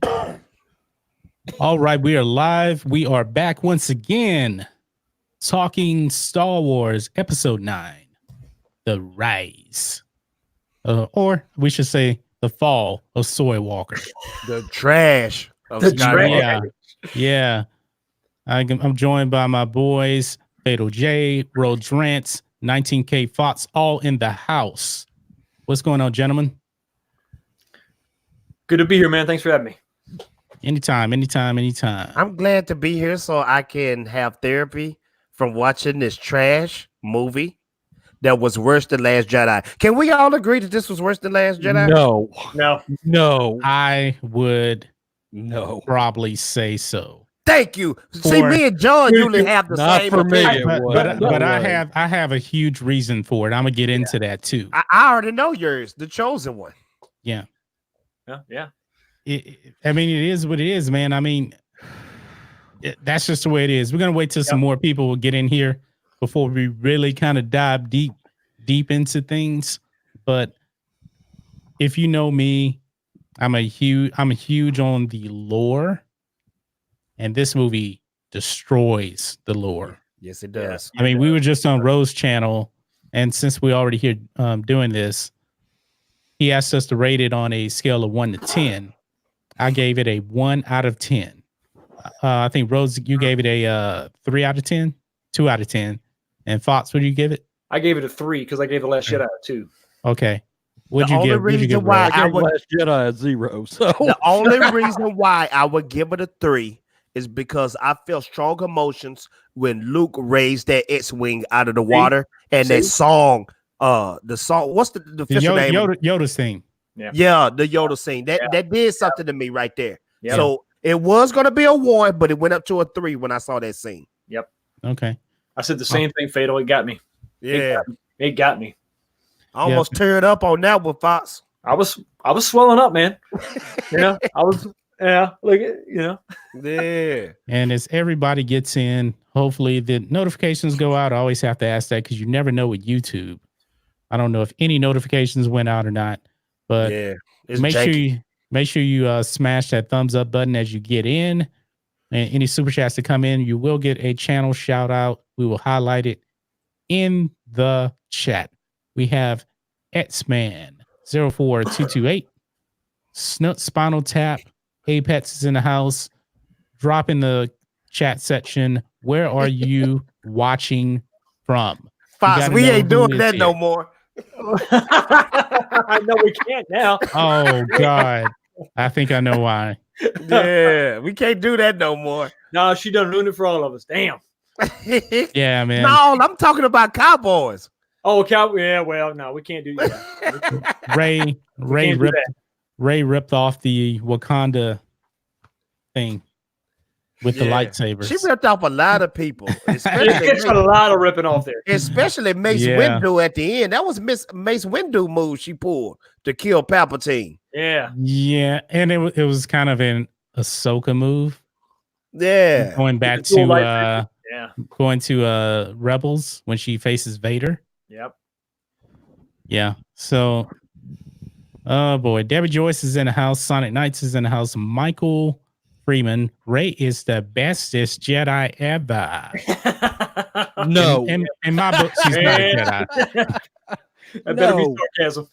All right, we are live. We are back once again, talking Star Wars Episode 9, The Rise. Or we should say, The Fall of Skywalker. The trash of The Skywalker. Yeah. I'm joined by my boys, Fatal J, Rhodes Rants, 19K Fox, all in the house. What's going on, gentlemen? Good to be here, man. Thanks for having me. Anytime. I'm glad to be here so I can have therapy from watching this trash movie that was worse than Last Jedi. Can we all agree that this was worse than Last Jedi? No. I would probably say so. Thank you. See, me and John usually have the same opinion. But I have a huge reason for it. I'm gonna get into that too. I already know yours, the chosen one. Yeah. Yeah. I mean, it is what it is, man. I mean, that's just the way it is. We're gonna wait till some more people will get in here before we really kind of dive deep into things. But if you know me, I'm a huge on the lore, and this movie destroys the lore. Yes, it does. I mean, we were just on Rose's channel, and since we already here doing this, he asked us to rate it on a scale of 1 to 10. I gave it a 1 out of 10. I think Rose, you gave it a 3 out of 10, 2 out of 10. And Fox, what did you give it? I gave it a 3 because I gave the Last Jedi a 2. Okay. The only reason why I would Last Jedi a 0. So the only reason why I would give it a 3 is because I felt strong emotions when Luke raised that X-wing out of the water and that song. The song. What's the official name? Yoda's theme. Yeah, the Yoda scene. That did something to me right there. Yep. So it was gonna be a 1, but it went up to a 3 when I saw that scene. Yep. Okay. I said the same thing, Fatal. It got me. Yeah. It got me. I almost teared up on that one, Fox. I was swelling up, man. I was. Yeah. Yeah. And as everybody gets in, hopefully the notifications go out. I always have to ask that because you never know with YouTube. I don't know if any notifications went out or not. But make sure you smash that thumbs up button as you get in, and any super chats to come in, you will get a channel shout out. We will highlight it in the chat. We have Xman 04228, Snut Spinal Tap, Apex is in the house. Drop in the chat section. Where are you watching from? Fox, we ain't doing that no more. I know we can't now. Oh God, I think I know why. Yeah, we can't do that no more. No, she done ruined it for all of us. Damn. Yeah, man. No, I'm talking about Cowboys. Oh, yeah. Well, no, we can't do that. Ray ripped off the Wakanda thing with the lightsabers. She ripped off a lot of people. There's a lot of ripping off there. Especially Mace Windu at the end. That was Mace Windu move she pulled to kill Palpatine. Yeah. Yeah, and it was kind of an Ahsoka move. Yeah. Going back to Rebels when she faces Vader. Yep. Yeah. So oh boy. Debbie Joyce is in the house. Sonic Knights is in the house. Michael Freeman, Rey is the bestest Jedi ever. No. In my book, she's not a Jedi. That better be sarcasm.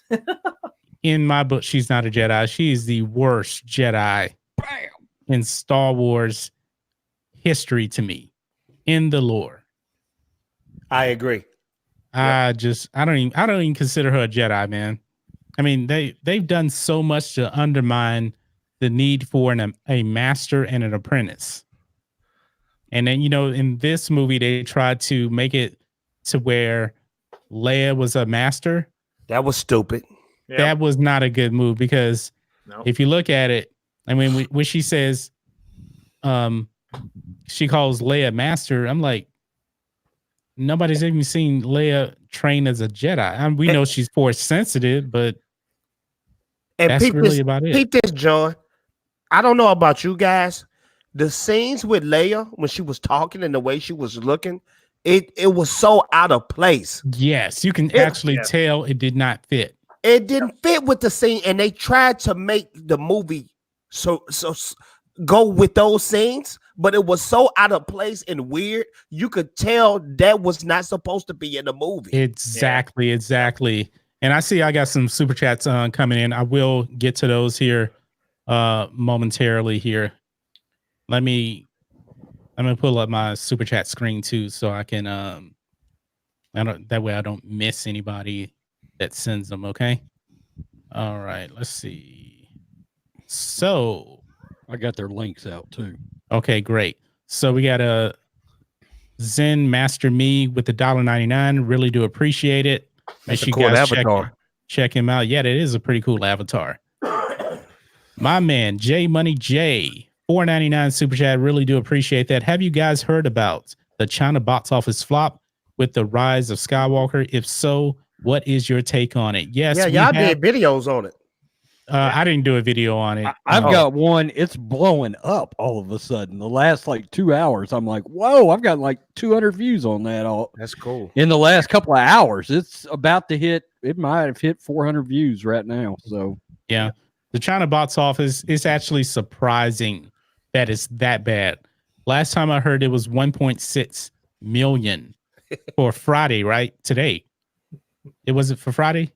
In my book, she's not a Jedi. She is the worst Jedi in Star Wars history to me, in the lore. I agree. I don't even consider her a Jedi, man. I mean, they've done so much to undermine the need for a master and an apprentice. And then, in this movie, they tried to make it to where Leia was a master. That was stupid. Yep. That was not a good move because if you look at it, I mean, when she says, she calls Leia master, I'm like, nobody's even seen Leia train as a Jedi. We know she's force sensitive, but that's really about it. Peep this, John. I don't know about you guys. The scenes with Leia when she was talking and the way she was looking, it was so out of place. Yes, you can actually tell it did not fit. It didn't fit with the scene, and they tried to make the movie go with those scenes, but it was so out of place and weird. You could tell that was not supposed to be in the movie. Exactly. And I got some super chats coming in. I will get to those here momentarily here. Let me pull up my super chat screen too, so I can that way I don't miss anybody that sends them. Okay. All right. Let's see. So I got their links out too. Okay, great. So we got a Zen Master Me with the $1.99. Really do appreciate it. Make sure you guys check him out. Yeah, that is a pretty cool avatar. My man, J Money J, $4.99 super chat. Really do appreciate that. Have you guys heard about the China box office flop with the rise of Skywalker? If so, what is your take on it? Yes, yeah, y'all did videos on it. I didn't do a video on it. I've got one. It's blowing up all of a sudden. The last like 2 hours, I'm like, whoa! I've got like 200 views on that. That's cool. In the last couple of hours, it's about to hit. It might have hit 400 views right now. So yeah, the China box office is actually surprising that it's that bad. Last time I heard, it was 1.6 million for Friday. Right today, it wasn't for Friday.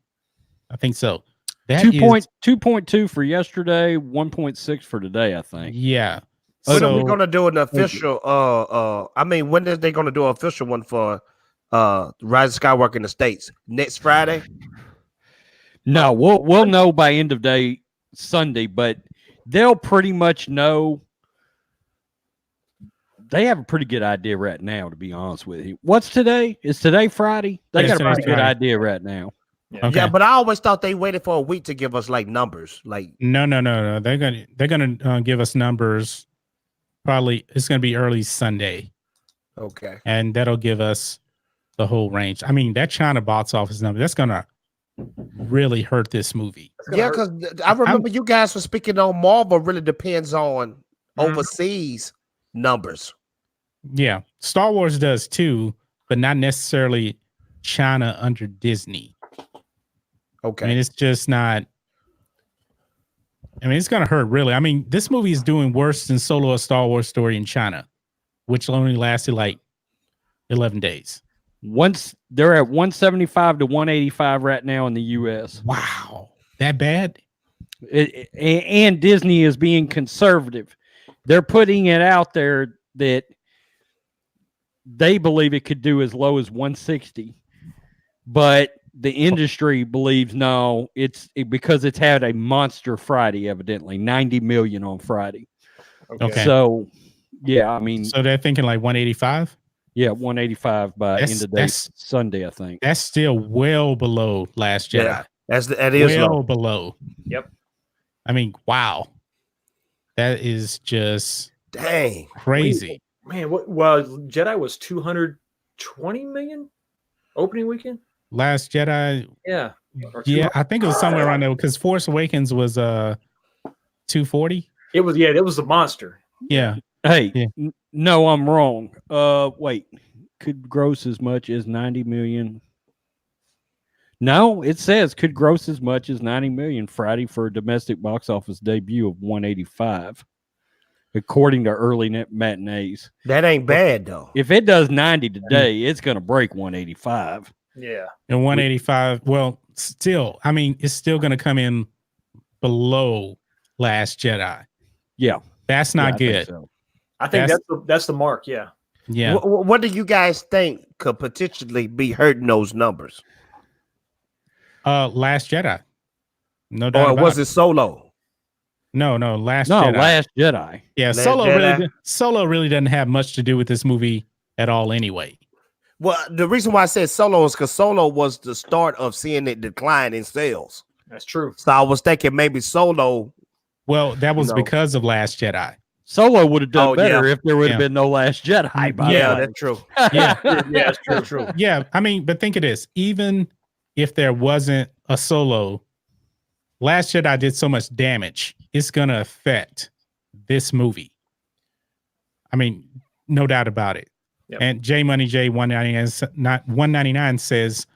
I think so. 2.2 for yesterday, 1.6 for today, I think. Yeah. When are we gonna do an official? When are they gonna do an official one for Rise of Skywalker in the States? Next Friday? No, we'll know by end of day Sunday, but they'll pretty much know. They have a pretty good idea right now, to be honest with you. What's today? Is today Friday? They got a pretty good idea right now. Yeah. Okay. Yeah, but I always thought they waited for a week to give us like numbers. Like no. They're gonna give us numbers. Probably it's gonna be early Sunday. Okay. And that'll give us the whole range. I mean, that China box office number, that's gonna really hurt this movie. Yeah, because I remember you guys were speaking on Marvel really depends on overseas numbers. Yeah. Star Wars does too, but not necessarily China under Disney. Okay. I mean, it's just not. I mean, it's going to hurt, really. I mean, this movie is doing worse than Solo: A Star Wars Story in China, which only lasted like 11 days. Once they're at 175 to 185 right now in the U.S. Wow. That bad? And Disney is being conservative. They're putting it out there that they believe it could do as low as 160. But the industry believes no, because it's had a monster Friday, evidently 90 million on Friday. Okay. So, yeah, I mean, so they're thinking like 185. Yeah, 185 by end of day Sunday, I think. That's still well below Last Jedi. Yeah, that is well below. Yep. I mean, wow, that is just dang crazy, man. Well, Jedi was 220 million opening weekend. Last Jedi, yeah, I think it was somewhere around there because Force Awakens was 240. It was the monster. Yeah. Hey, no, I'm wrong. Wait, could gross as much as 90 million. No, it says could gross as much as 90 million Friday for a domestic box office debut of 185, according to early matinees. That ain't bad though. If it does 90 today, it's gonna break 185. Yeah. And 185, well, still, I mean, it's still going to come in below Last Jedi. Yeah. That's not good. I think that's the mark, yeah. Yeah. What do you guys think could potentially be hurting those numbers? Last Jedi. No doubt. Or was it Solo? No, Last Jedi. Last Jedi. Yeah, Solo really doesn't have much to do with this movie at all anyway. Well, the reason why I said Solo is because Solo was the start of seeing it decline in sales. That's true. So I was thinking maybe Solo. Well, that was because of Last Jedi. Solo would have done better if there would have been no Last Jedi. That's true. Yeah, that's true. Yeah, I mean, but think of this. Even if there wasn't a Solo, Last Jedi did so much damage. It's going to affect this movie. I mean, no doubt about it. Yep. And J Money J 199 says,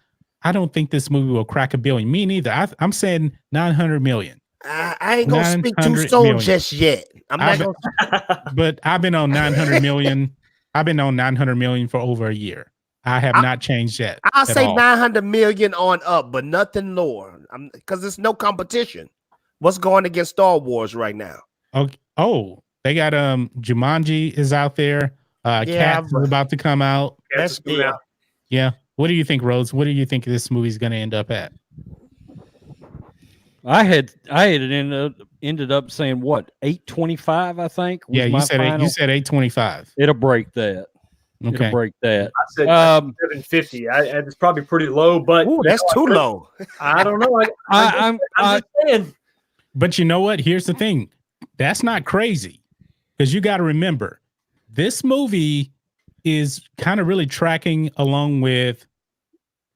I don't think this movie will crack $1 billion. Me neither. I'm saying 900 million. I ain't gonna speak too soon just yet. I'm not gonna. But I've been on 900 million. I've been on 900 million for over a year. I have not changed yet. I'll say 900 million on up, but nothing lower. Because there's no competition. What's going against Star Wars right now? Okay. Oh, they got Jumanji is out there. Cats is about to come out. Yeah. What do you think, Rhodes? What do you think this movie's going to end up at? I had ended up saying what, 825, I think. Yeah, you said 825. It'll break that. Okay. It'll break that. I said 750. It's probably pretty low, but that's too low. I don't know. I'm just saying. But you know what? Here's the thing. That's not crazy. Because you got to remember, this movie is kind of really tracking along with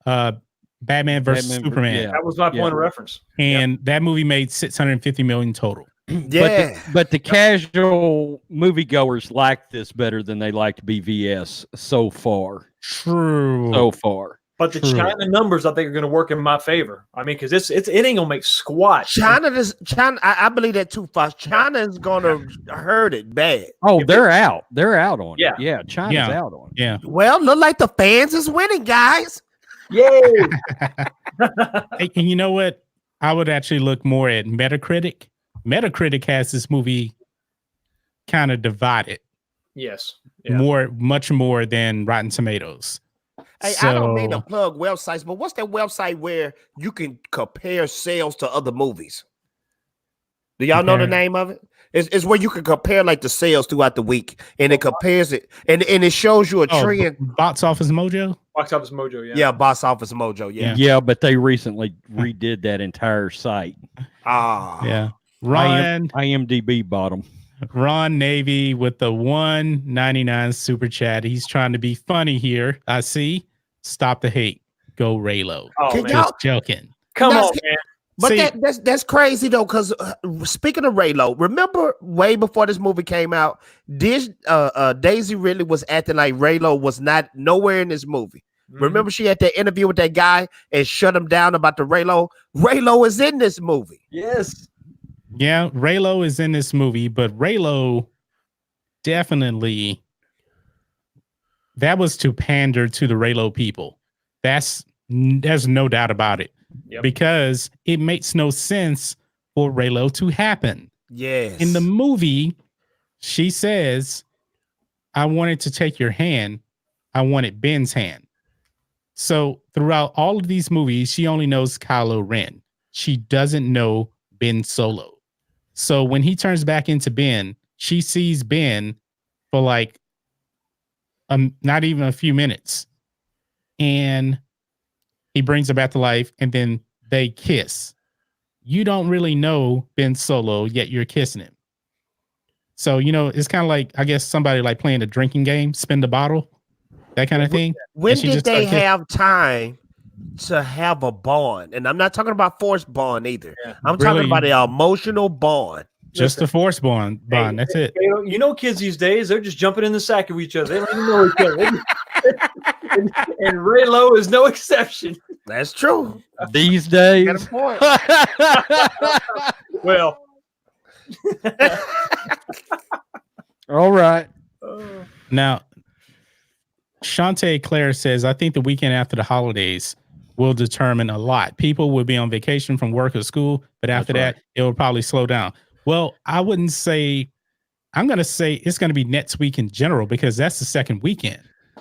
Batman versus Superman. Yeah. That was my point of reference. And that movie made 650 million total. Yeah. But the casual moviegoers like this better than they liked BVS so far. True. So far. But the China numbers, I think, are going to work in my favor. I mean, because it ain't gonna make squat. China, I believe that too fast. China is gonna hurt it bad. Oh, they're out. They're out on it. Yeah, China's out on it. Yeah. Well, look like the fans is winning, guys. Yay! And you know what? I would actually look more at Metacritic. Metacritic has this movie kind of divided. Yes. Yeah. Much more than Rotten Tomatoes. Hey, I don't mean to plug websites, but what's that website where you can compare sales to other movies? Do y'all know the name of it? It's where you can compare like the sales throughout the week, and it compares it, and it shows you a trend. Box Office Mojo? Box Office Mojo, yeah. Yeah, Box Office Mojo, yeah. Yeah, but they recently redid that entire site. Yeah. Ron IMDb bottom. Ron Navy with the $1.99 super chat. He's trying to be funny here. I see. Stop the hate. Go Raylo. Oh, just joking. Come on, man. But that's crazy though, because speaking of Raylo, remember way before this movie came out, Daisy Ridley was acting like Raylo was not nowhere in this movie. Mm-hmm. Remember she had that interview with that guy and shut him down about the Raylo. Raylo is in this movie. Yes. Yeah, Raylo is in this movie, but Raylo definitely, that was to pander to the Raylo people. There's no doubt about it. Yep. Because it makes no sense for Raylo to happen. Yes. In the movie, she says, I wanted to take your hand. I wanted Ben's hand. So throughout all of these movies, she only knows Kylo Ren. She doesn't know Ben Solo. So when he turns back into Ben, she sees Ben for like not even a few minutes. And he brings her back to life, and then they kiss. You don't really know Ben Solo, yet you're kissing him. So, it's kind of like, I guess, somebody like playing a drinking game, spin the bottle, that kind of thing. When did they have time to have a bond? And I'm not talking about forced bond either. Yeah. I'm talking about an emotional bond. Just a forced bond. That's it. Kids these days, they're just jumping in the sack of each other. They don't even know each other. and Raylo is no exception. That's true. These days. Got a point. Well. All right. Now, Shantae Claire says, I think the weekend after the holidays will determine a lot. People will be on vacation from work or school, but after that, it will probably slow down. Well, I wouldn't say, I'm going to say it's going to be next week in general, because that's the second weekend.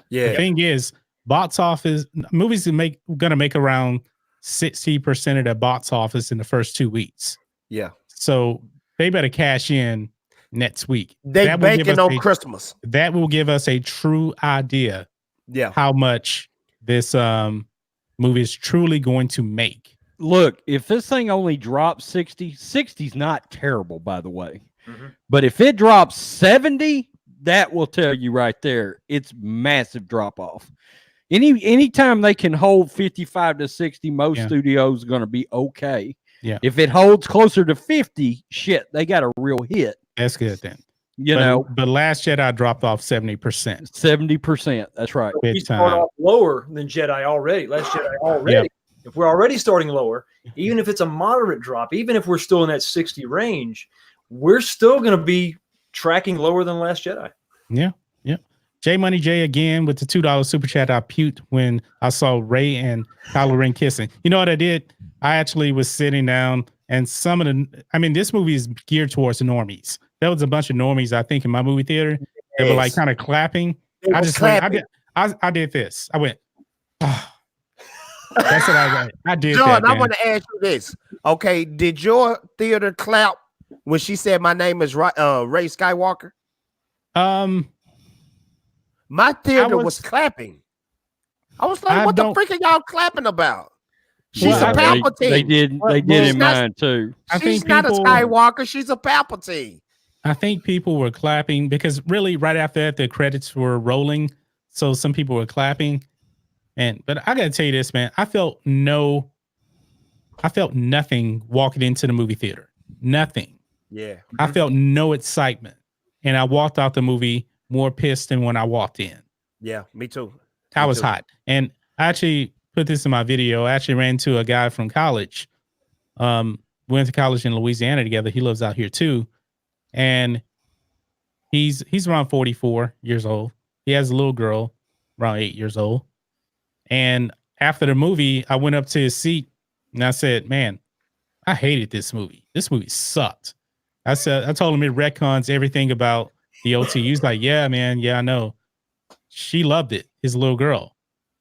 Yeah. The thing is, box office movies going to make around 60% of their box office in the first 2 weeks. Yeah. So they better cash in next week. They're banking on Christmas. That will give us a true idea. Yeah. How much this movie is truly going to make. Look, if this thing only drops 60's not terrible, by the way. Mm-hmm. But if it drops 70, that will tell you right there, it's massive drop off. Anytime they can hold 55 to 60, most studios are going to be okay. Yeah. If it holds closer to 50, shit, they got a real hit. That's good then. But Last Jedi dropped off 70%. 70%. That's right. We start off lower than Jedi already. Last Jedi already. if we're already starting lower, even if it's a moderate drop, even if we're still in that 60 range, we're still going to be tracking lower than Last Jedi. Yeah. J Money J again with the $2 super chat. I puked when I saw Rey and Kylo Ren kissing. You know what I did? I actually was sitting down, and this movie is geared towards the normies. There was a bunch of normies, I think, in my movie theater. They were like kind of clapping. I did this. I went, oh. That's what I did. John, I want to ask you this. Okay, did your theater clap when she said my name is Rey Skywalker? My theater was clapping. I was like, what the freak are y'all clapping about? She's a Palpatine. They did in mine too. She's not a Skywalker. She's a Palpatine. I think people were clapping because really right after that, the credits were rolling. So some people were clapping. But I gotta tell you this, man. I felt nothing walking into the movie theater. Nothing. Yeah. I felt no excitement. And I walked out the movie more pissed than when I walked in. Yeah, me too. I was hot. And I actually put this in my video. I actually ran into a guy from college. We went to college in Louisiana together. He lives out here too. And he's around 44 years old. He has a little girl around 8 years old. And after the movie, I went up to his seat and I said, man, I hated this movie. This movie sucked. I told him it retcons everything about the OT. He was like, yeah, man. Yeah, I know. She loved it. His little girl.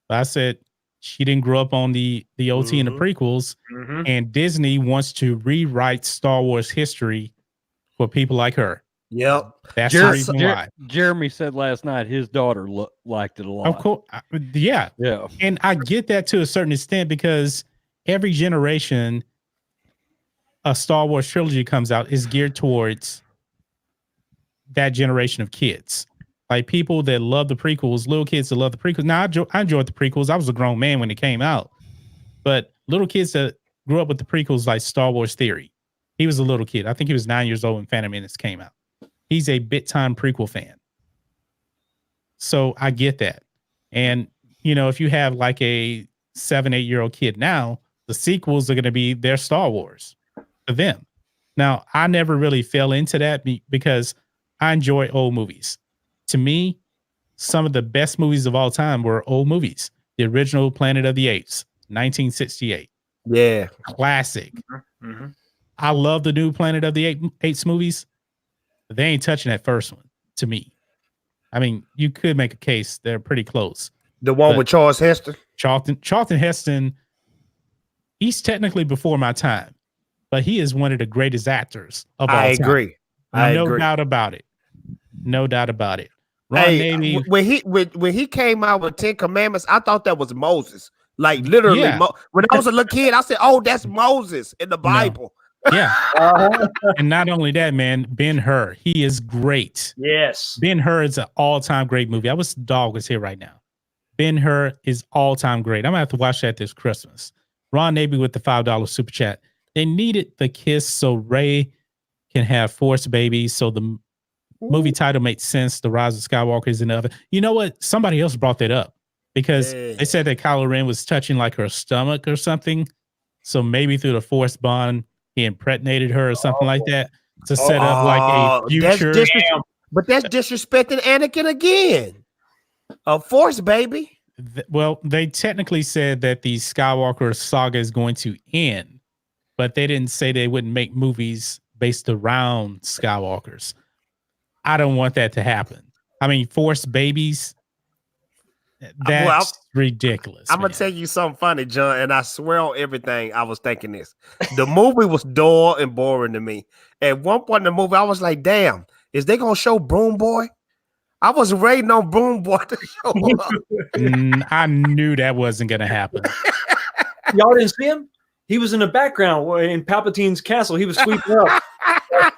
But I said, she didn't grow up on the OT and the prequels. And Disney wants to rewrite Star Wars history for people like her. Yep. That's the reason why. Jeremy said last night his daughter liked it a lot. Of course. Yeah. And I get that to a certain extent because every generation a Star Wars trilogy comes out is geared towards that generation of kids. Like people that love the prequels, little kids that love the prequels. Now, I enjoyed the prequels. I was a grown man when it came out. But little kids that grew up with the prequels, like Star Wars Theory. He was a little kid. I think he was 9 years old when Phantom Menace came out. He's a big-time prequel fan. So I get that. And, if you have like a 7-8-year-old kid now, the sequels are going to be their Star Wars for them. Now, I never really fell into that because I enjoy old movies. To me, some of the best movies of all time were old movies. The original Planet of the Apes, 1968. Yeah. Classic. I love the new Planet of the Apes movies. But they ain't touching that first one to me. I mean, you could make a case. They're pretty close. The one with Charles Heston? Charlton Heston, he's technically before my time, but he is one of the greatest actors of all time. I agree. No doubt about it. No doubt about it. When he came out with 10 Commandments, I thought that was Moses. Like literally, when I was a little kid, I said, "Oh, that's Moses in the Bible." No. Yeah, and not only that, man, Ben-Hur, he is great. Yes, Ben-Hur is an all-time great movie. I wish Dog was here right now. Ben-Hur is all-time great. I'm gonna have to watch that this Christmas. Ron Navy with the $5 super chat. They needed the kiss so Rey can have Force babies, so the movie title makes sense. The Rise of Skywalker is another. You know what? Somebody else brought that up because they said that Kylo Ren was touching like her stomach or something. So maybe through the Force bond, he impregnated her or something like that to set up like a future. But that's disrespecting Anakin again. A Force baby. Well, they technically said that the Skywalker saga is going to end, but they didn't say they wouldn't make movies based around Skywalkers. I don't want that to happen. I mean, Force babies, that's ridiculous. I'm going to tell you something funny, John, and I swear on everything, I was thinking this. The movie was dull and boring to me. At one point in the movie, I was like, damn, is they going to show Broom Boy? I was waiting on Broom Boy to show up. I knew that wasn't going to happen. Y'all didn't see him? He was in the background in Palpatine's castle. He was sweeping up.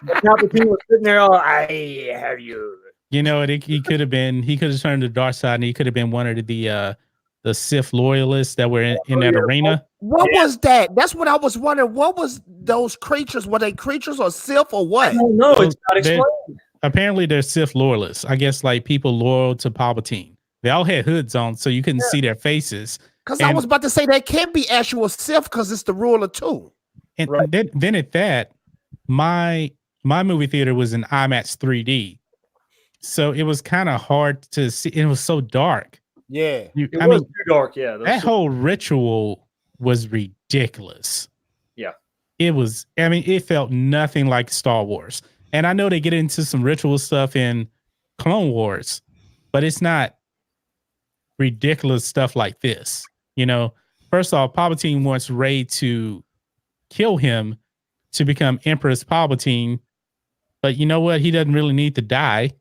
Palpatine was sitting there all, I have you. You know, he could have turned to the dark side and he could have been one of the Sith loyalists that were in that arena. What was that? That's what I was wondering. What was those creatures? Were they creatures or Sith or what? I don't know. It's not explained. Apparently they're Sith loyalists. I guess like people loyal to Palpatine. They all had hoods on so you couldn't see their faces. Because I was about to say that can't be actual Sith because it's the rule of two. And then at that, my movie theater was in IMAX 3D. So it was kind of hard to see. It was so dark. Yeah. It was too dark. Yeah. That whole ritual was ridiculous. Yeah. It was, I mean, it felt nothing like Star Wars. And I know they get into some ritual stuff in Clone Wars, but it's not ridiculous stuff like this. You know, first off, Palpatine wants Rey to kill him to become Empress Palpatine. But you know what? He doesn't really need to die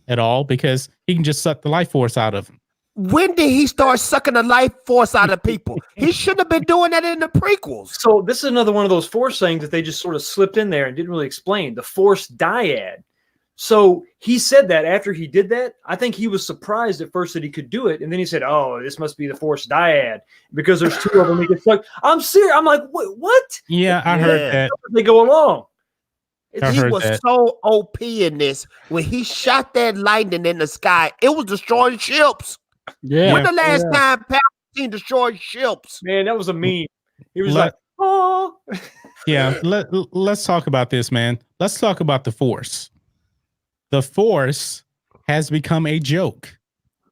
at all because he can just suck the life force out of him. When did he start sucking the life force out of people? He shouldn't have been doing that in the prequels. So this is another one of those Force things that they just sort of slipped in there and didn't really explain. The Force dyad. So he said that after he did that, I think he was surprised at first that he could do it. And then he said, oh, this must be the Force dyad because there's two of them. He gets like, I'm serious. I'm like, what? Yeah, I heard that. They go along. He was so OP in this. When he shot that lightning in the sky, it was destroying ships. Yeah. When the last time Palpatine destroyed ships? Man, that was a meme. He was like, oh. Yeah, let's talk about this, man. Let's talk about the Force. The Force has become a joke.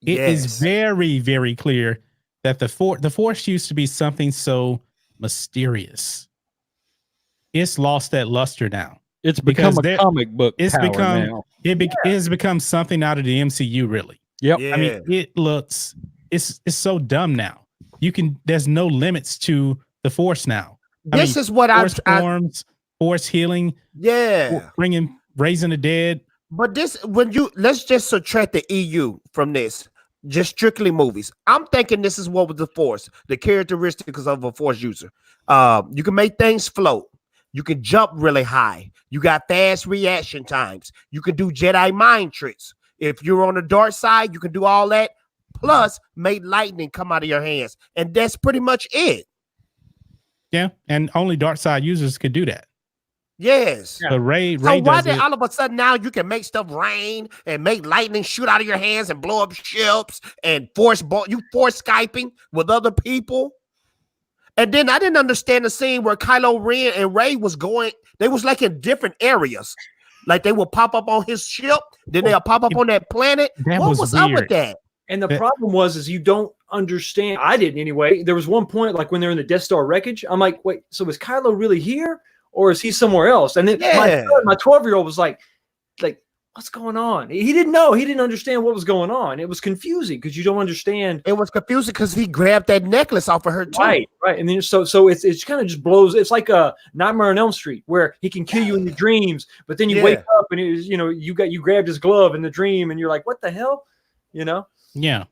It is very, very clear that the Force used to be something so mysterious. It's lost that luster now. It's become a comic book. It has become something out of the MCU, really. Yep. Yeah. I mean, it's so dumb now. There's no limits to the Force now. This is what Force forms, Force healing. Yeah. Raising the dead. But let's just subtract the EU from this. Just strictly movies. I'm thinking this is what was the Force, the characteristics of a Force user. You can make things float. You can jump really high. You got fast reaction times. You can do Jedi mind tricks. If you're on the dark side, you can do all that. Plus, make lightning come out of your hands. And that's pretty much it. Yeah, and only dark side users could do that. Yes. So Rey so why does did it. all of a sudden now you can make stuff rain and make lightning shoot out of your hands and blow up ships and force Skyping with other people? And then I didn't understand the scene where Kylo Ren and Rey was going. They was like in different areas. Like they would pop up on his ship. Then they'll pop up on that planet. What was up with that? And the problem is you don't understand. I didn't anyway. There was one point like when they're in the Death Star wreckage. I'm like, wait, so is Kylo really here or is he somewhere else? And then my 12-year-old was like, what's going on? He didn't know. He didn't understand what was going on. It was confusing because you don't understand. It was confusing because he grabbed that necklace off of her too. Right. And then so it's kind of just blows. It's like a Nightmare on Elm Street where he can kill you in your dreams, but then you wake up and it was, you grabbed his glove in the dream and you're like, what the hell? Yeah.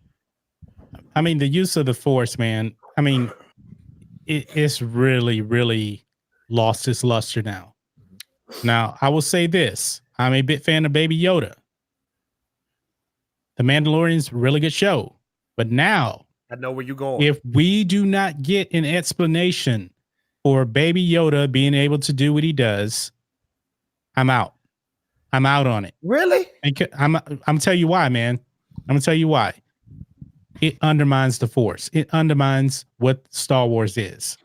I mean, the use of the Force, man. I mean, it's really, really lost its luster now. Now, I will say this. I'm a big fan of Baby Yoda. The Mandalorian's a really good show. But now, I know where you're going. If we do not get an explanation for Baby Yoda being able to do what he does, I'm out. I'm out on it. Really? I'm gonna tell you why, man. I'm gonna tell you why. It undermines the Force. It undermines what Star Wars is.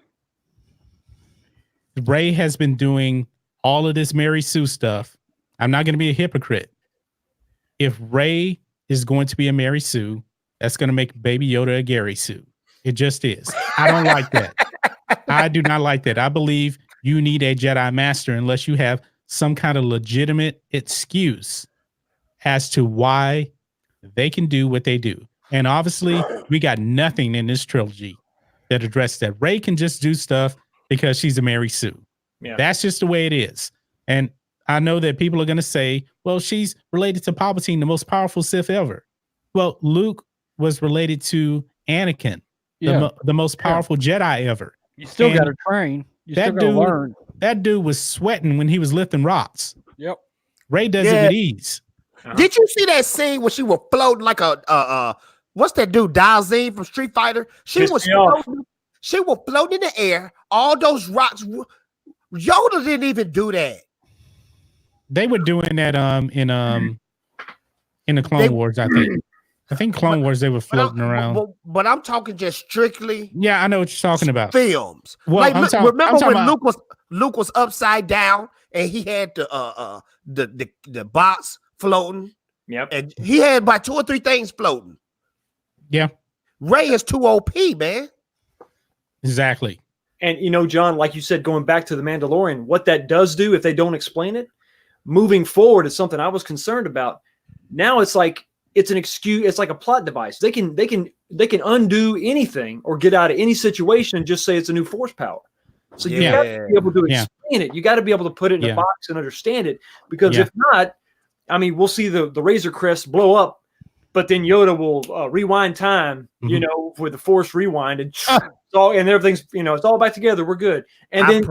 Rey has been doing all of this Mary Sue stuff. I'm not going to be a hypocrite. If Rey is going to be a Mary Sue, that's going to make Baby Yoda a Gary Sue. It just is. I don't like that. I do not like that. I believe you need a Jedi Master unless you have some kind of legitimate excuse as to why they can do what they do. And obviously, we got nothing in this trilogy that addressed that. Rey can just do stuff because she's a Mary Sue. Yeah. That's just the way it is. And I know that people are going to say, well, she's related to Palpatine, the most powerful Sith ever. Well, Luke was related to Anakin, the most powerful Jedi ever. You still got to train. You still got to learn. That dude was sweating when he was lifting rocks. Yep. Rey does it with ease. Did you see that scene where she was floating like a what's that dude, Dalzine from Street Fighter? She was floating in the air. All those rocks. Yoda didn't even do that. They were doing that in the Clone Wars, I think. I think Clone Wars they were floating around. But I'm talking just strictly. Yeah, I know what you're talking about. Films. Well, like, remember when about, Luke was upside down and he had the box floating. Yep. And he had about 2 or 3 things floating. Yeah. Rey is too OP, man. Exactly. And John, like you said, going back to the Mandalorian, what that does do if they don't explain it, moving forward is something I was concerned about. Now it's like it's an excuse. It's like a plot device. They can undo anything or get out of any situation and just say it's a new force power. So you got to be able to explain it. You got to be able to put it in a box and understand it. Because if not, I mean, we'll see the Razor Crest blow up, but then Yoda will rewind time, with the Force rewind, and and everything's it's all back together. We're good. And then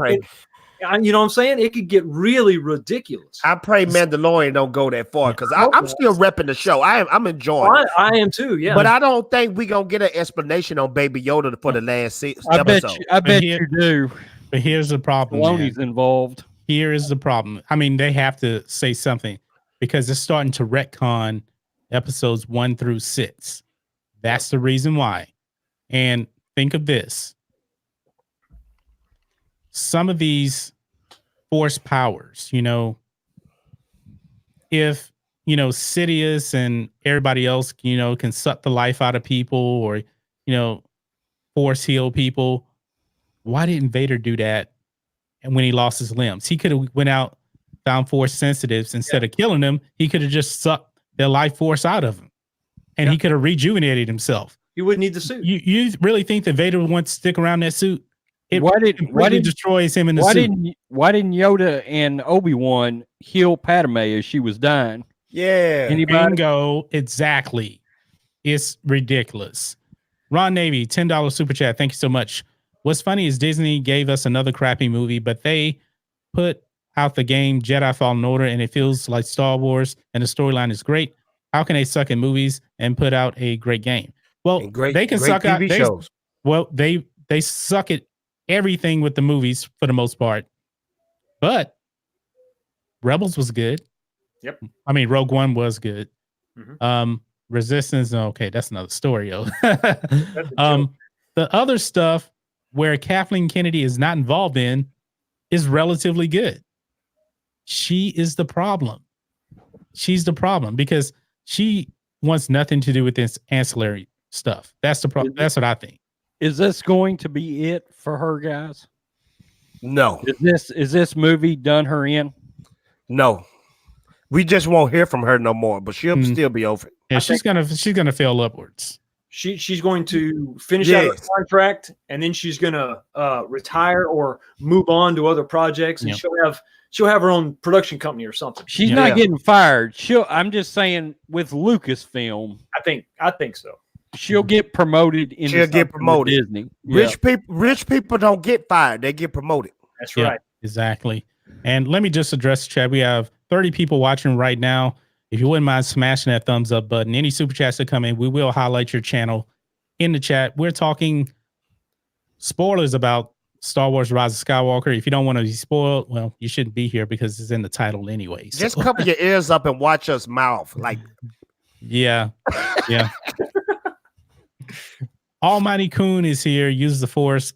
you know what I'm saying? It could get really ridiculous. I pray Mandalorian don't go that far because I'm still repping the show. I'm enjoying it. I am too, yeah. But I don't think we're going to get an explanation on Baby Yoda for the last episode. I bet you do. But here's the problem. Filoni's involved. Here is the problem. I mean, they have to say something because it's starting to retcon episodes 1 through 6. That's the reason why. And think of this. Some of these force powers, if, Sidious and everybody else, can suck the life out of people or, force heal people. Why didn't Vader do that? And when he lost his limbs, he could have went out, found force sensitives instead of killing them. He could have just sucked their life force out of him and he could have rejuvenated himself. He wouldn't need the suit. You really think that Vader would want to stick around that suit? Why did destroys him in the suit? Why didn't Yoda and Obi-Wan heal Padme as she was dying? Yeah. Bingo. Exactly. It's ridiculous. Ron Navy, $10 super chat. Thank you so much. What's funny is Disney gave us another crappy movie, but they put out the game Jedi Fallen Order and it feels like Star Wars and the storyline is great. How can they suck at movies and put out a great game? Well, they can suck TV shows. Well, they suck at everything with the movies for the most part, but Rebels was good. Yep. I mean, Rogue One was good. Mm-hmm. Resistance, okay, that's another story, yo. The other stuff where Kathleen Kennedy is not involved in is relatively good. She is the problem. She's the problem because she wants nothing to do with this ancillary stuff. That's the problem. That's what I think. Is this going to be it for her, guys? No. Is this movie done her in? No. We just won't hear from her no more, but she'll still be over. Yeah, she's gonna fail upwards. She's going to finish out her contract, and then she's gonna retire or move on to other projects, and she'll have her own production company or something. She's not getting fired. I'm just saying with Lucasfilm. I think so. She'll get promoted. She'll get promoted. Disney. Rich people don't get fired; they get promoted. That's right. Exactly. And let me just address the chat. We have 30 people watching right now. If you wouldn't mind smashing that thumbs up button, any super chats that come in, we will highlight your channel in the chat. We're talking spoilers about Star Wars Rise of Skywalker. If you don't want to be spoiled, well, you shouldn't be here because it's in the title anyway. So. Just cover your ears up and watch us mouth. Like, yeah. Almighty Coon is here. Use the Force.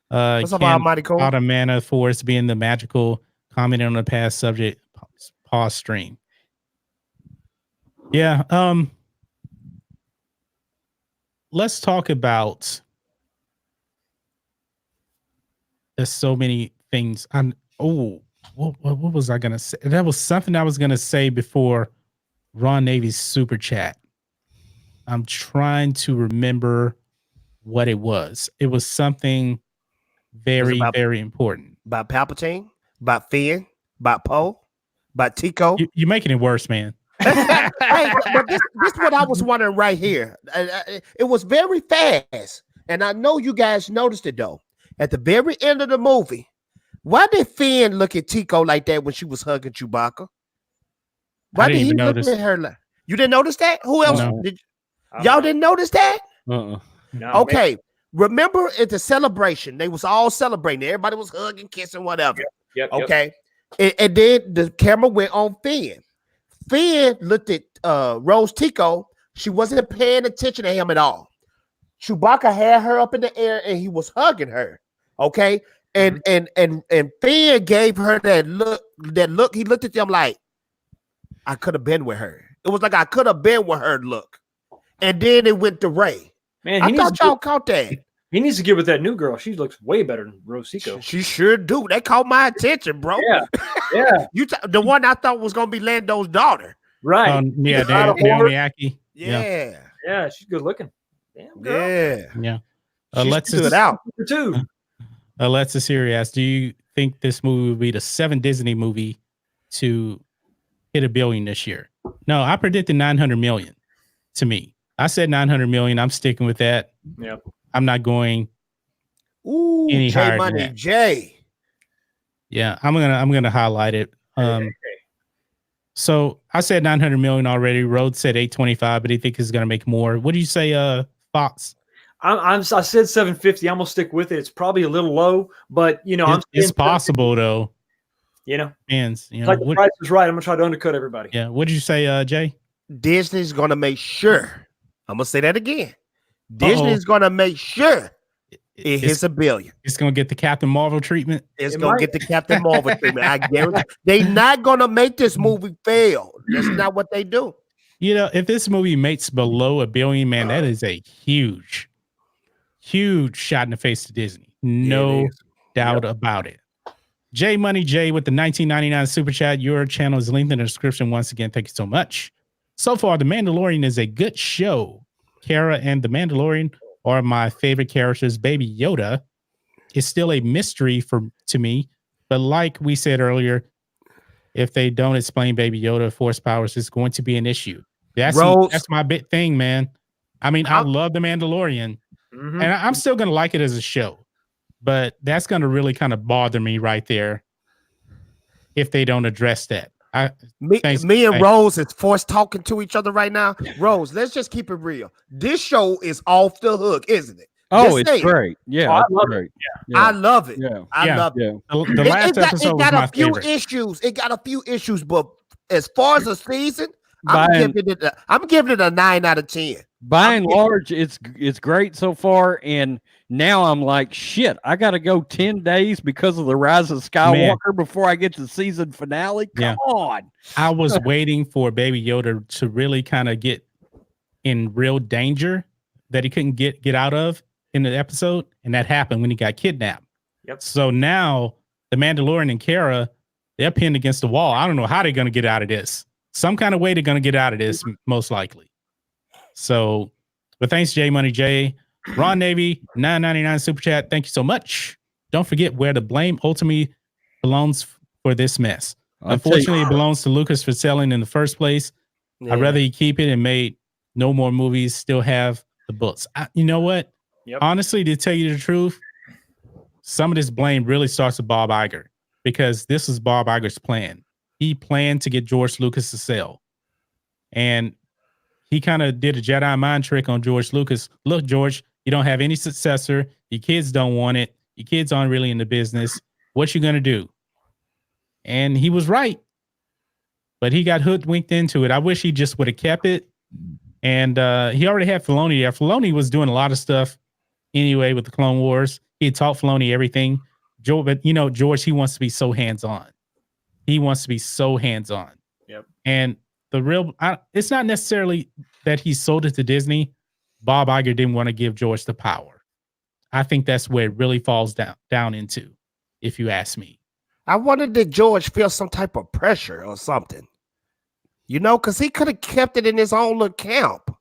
What's up, Almighty Coon? Out of mana Force being the magical, commenting on the past subject. Pause stream. Yeah. Let's talk about. There's so many things. What was I gonna say? That was something I was gonna say before Ron Navy's super chat. I'm trying to remember what it was. It was something very, very important. About Palpatine, about Finn, about Poe, about Tico. You're making it worse, man. Hey, but this is what I was wondering right here. It was very fast, and I know you guys noticed it though. At the very end of the movie, why did Finn look at Tico like that when she was hugging Chewbacca? Why did he look at her like? You didn't notice that? Who else did? Y'all didn't notice that? No, okay. Man. Remember at the celebration, they was all celebrating. Everybody was hugging, kissing, whatever. Yep. Okay. And then the camera went on Finn. Finn looked at Rose Tico She wasn't paying attention to him at all. Chewbacca had her up in the air and he was hugging her. Okay. And Finn gave her that look. He looked at them like, I could have been with her. It was like I could have been with her look. And then it went to Rey. Man, I thought y'all caught that. He needs to get with that new girl. She looks way better than Rosiko. She sure do. That caught my attention, bro. Yeah. The one I thought was gonna be Lando's daughter. Right. Naomi Aki. Yeah, she's good looking. Damn girl. Yeah. Let's do it out. Too. Alexis Siri asks, do you think this movie will be the 7th Disney movie to hit $1 billion this year? No, I predicted 900 million to me. I said 900 million. I'm sticking with that. Yeah. I'm not going any Jay higher Money, than that. Jay. Yeah, I'm gonna highlight it. So I said 900 million already. Rhodes said 825, but he thinks he's gonna make more. What do you say, Fox? I said 750. I'm gonna stick with it. It's probably a little low, but it's possible though. Fans, like the price is right. I'm gonna try to undercut everybody. Yeah. What did you say, Jay? Disney's gonna make sure. I'm gonna say that again. Disney's gonna make sure it hits $1 billion. It's gonna get the Captain Marvel treatment. It's gonna get the Captain Marvel treatment. I guarantee. They're not gonna make this movie fail. That's not what they do. If this movie makes below $1 billion, man, that is a huge shot in the face to Disney. No doubt about it. J Money J with the 1999 super chat. Your channel is linked in the description. Once again, thank you so much. So far, The Mandalorian is a good show. Cara and The Mandalorian are my favorite characters. Baby Yoda is still a mystery to me, but like we said earlier, if they don't explain Baby Yoda Force powers, it's going to be an issue. That's my big thing, man. I mean, I love The Mandalorian, and I'm still going to like it as a show, but that's going to really kind of bother me right there if they don't address that. Me and Rose is forced talking to each other right now. Rose, let's just keep it real. This show is off the hook, isn't it? Oh, it's great. Yeah, I love it. I love it. I love it. The last episode was my favorite. It got a few issues, but as far as the season, I'm giving it a 9 out of 10. By and large, it's great so far, and now I'm like, shit, I got to go 10 days because of the Rise of Skywalker before I get to season finale. Come on. I was waiting for Baby Yoda to really kind of get in real danger that he couldn't get out of in the episode, and that happened when he got kidnapped. Yep. So now the Mandalorian and Cara, they're pinned against the wall. I don't know how they're going to get out of this. Some kind of way they're going to get out of this, most likely. So, but thanks, J Money J. Ron Navy, $9.99 super chat. Thank you so much. Don't forget where the blame ultimately belongs for this mess. Unfortunately, it belongs to Lucas for selling in the first place. I'd rather he keep it and made no more movies, still have the books. You know what? Honestly, to tell you the truth, some of this blame really starts with Bob Iger, because this was Bob Iger's plan. He planned to get George Lucas to sell. And he kind of did a Jedi mind trick on George Lucas. Look, George, you don't have any successor. Your kids don't want it. Your kids aren't really in the business. What you going to do? And he was right. But he got hoodwinked into it. I wish he just would have kept it. And he already had Filoni there. Filoni was doing a lot of stuff anyway with the Clone Wars. He had taught Filoni everything. But, George, he wants to be so hands-on. He wants to be so hands-on. Yep. And it's not necessarily that he sold it to Disney. Bob Iger didn't want to give George the power. I think that's where it really falls down into, if you ask me. I wonder, did George feel some type of pressure or something? Because he could have kept it in his own little camp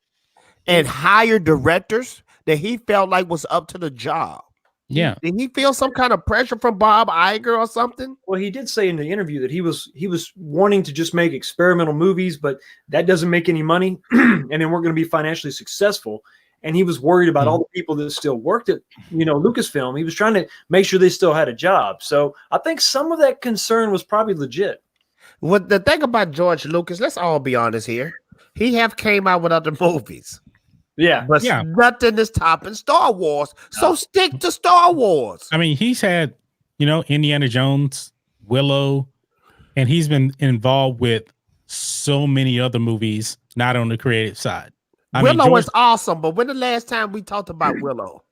and hired directors that he felt like was up to the job. Yeah. Did he feel some kind of pressure from Bob Iger or something? Well, he did say in the interview that he was wanting to just make experimental movies, but that doesn't make any money, and then we're going to be financially successful. And he was worried about all the people that still worked at, Lucasfilm. He was trying to make sure they still had a job. So I think some of that concern was probably legit. Well, the thing about George Lucas, let's all be honest here. He have came out with other movies. Yeah. But nothing is topping Star Wars. So stick to Star Wars. I mean, he's had, Indiana Jones, Willow, and he's been involved with so many other movies, not on the creative side. Willow is awesome, but when the last time we talked about Willow?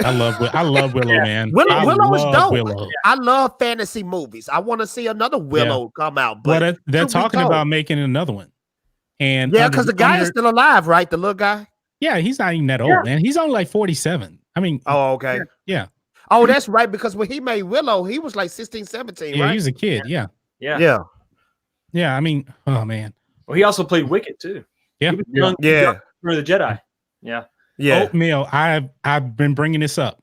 I love Willow, man. Willow is dope. Willow. I love fantasy movies. I want to see another Willow come out. But they're talking about making another one. And because the guy is still alive, right? The little guy. Yeah, he's not even that old, man. He's only like 47. I mean, oh, okay. Yeah. Oh, that's right. Because when he made Willow, he was like 16, 17, yeah, right? he was a kid. Yeah. I mean, oh man. Well, he also played Wicket too. Yeah. For the Jedi. Yeah. Yeah. Oatmeal, I've been bringing this up.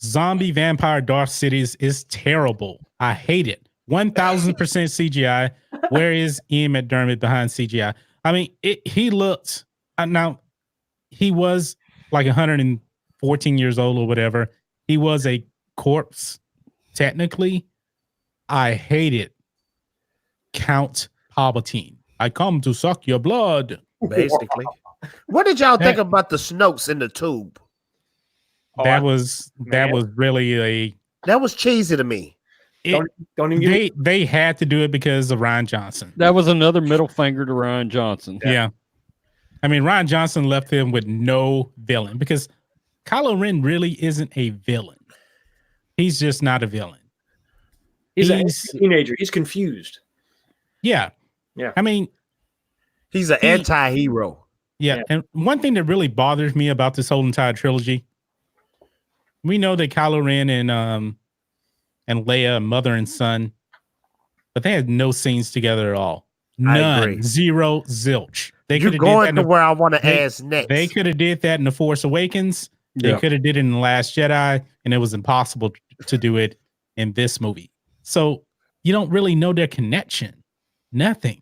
Zombie Vampire Dark Cities is terrible. I hate it. 1000% CGI. Where is Ian McDermott behind CGI? I mean, he looked now. He was like 114 years old or whatever. He was a corpse, technically. I hate it. Count Palpatine. I come to suck your blood. Basically. What did y'all think about the Snokes in the tube? That was really that was cheesy to me. Don't even they had to do it because of Rian Johnson. That was another middle finger to Rian Johnson. Yeah. I mean, Rian Johnson left him with no villain because Kylo Ren really isn't a villain. He's just not a villain. He's a teenager. He's confused. Yeah. Yeah. I mean, he's an anti-hero. Yeah. And one thing that really bothers me about this whole entire trilogy, we know that Kylo Ren and Leia, mother and son, but they had no scenes together at all. None. I agree. Zero, zilch. You're going to where I want to ask next. They could have did that in The Force Awakens. They could have did it in The Last Jedi, and it was impossible to do it in this movie. So you don't really know their connection. Nothing.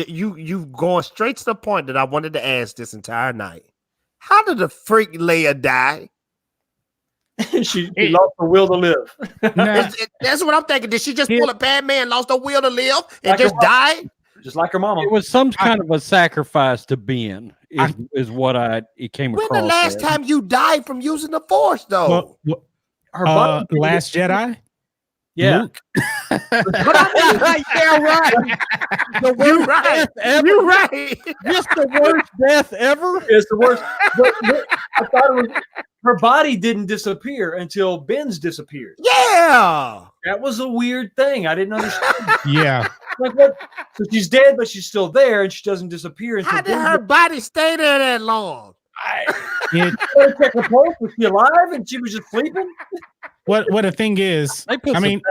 You going straight to the point that I wanted to ask this entire night. How did the freak Leia die? she lost her will to live. That's what I'm thinking. Did she just pull a bad man, lost her will to live, and like just die? Just like her mama. It was some kind of a sacrifice to Ben, is what it came across. When the last time you died from using the Force, though? Her body Last Jedi? Yeah. Luke. Yeah, right. You're right. You're right. Just the worst death ever. It's the worst. I thought it was her body didn't disappear until Ben's disappeared. Yeah. That was a weird thing. I didn't understand. Yeah. Like what? So she's dead, but she's still there, and she doesn't disappear. How did her body stay there that long? Check her pulse. Was she alive and she was just sleeping? What the thing is, I mean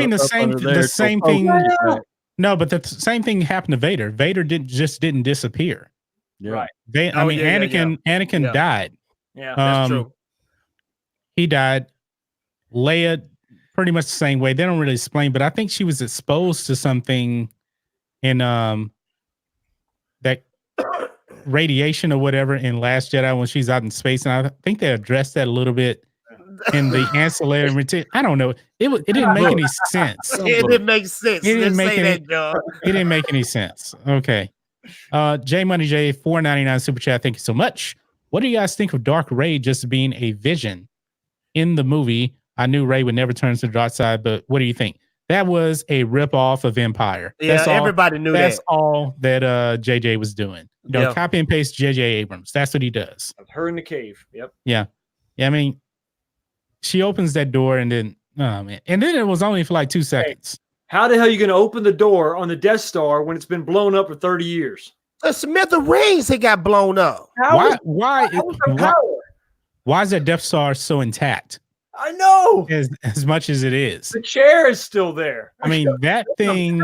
the same thing. No, but the same thing happened to Vader. Vader didn't disappear. Yeah. Right. Anakin died. Yeah, that's true. He died. Leia, pretty much the same way. They don't really explain, but I think she was exposed to something in that radiation or whatever in Last Jedi when she's out in space, and I think they addressed that a little bit in the ancillary material. I don't know. It didn't make any sense. It didn't make sense. It didn't make any sense. Okay. J Money J, $4.99 super chat. Thank you so much. What do you guys think of Dark Rey just being a vision in the movie? I knew Rey would never turn to the dark side, but what do you think? That was a ripoff of Empire. Yeah, everybody knew that. That's all that JJ was doing. Copy and paste JJ Abrams. That's what he does. Her in the cave. Yep. Yeah. I mean, she opens that door and then, oh man. And then it was only for like 2 seconds. Hey, how the hell are you going to open the door on the Death Star when it's been blown up for 30 years? The smithereens, it got blown up. Why is that Death Star so intact? I know. As much as it is. The chair is still there. I mean, that thing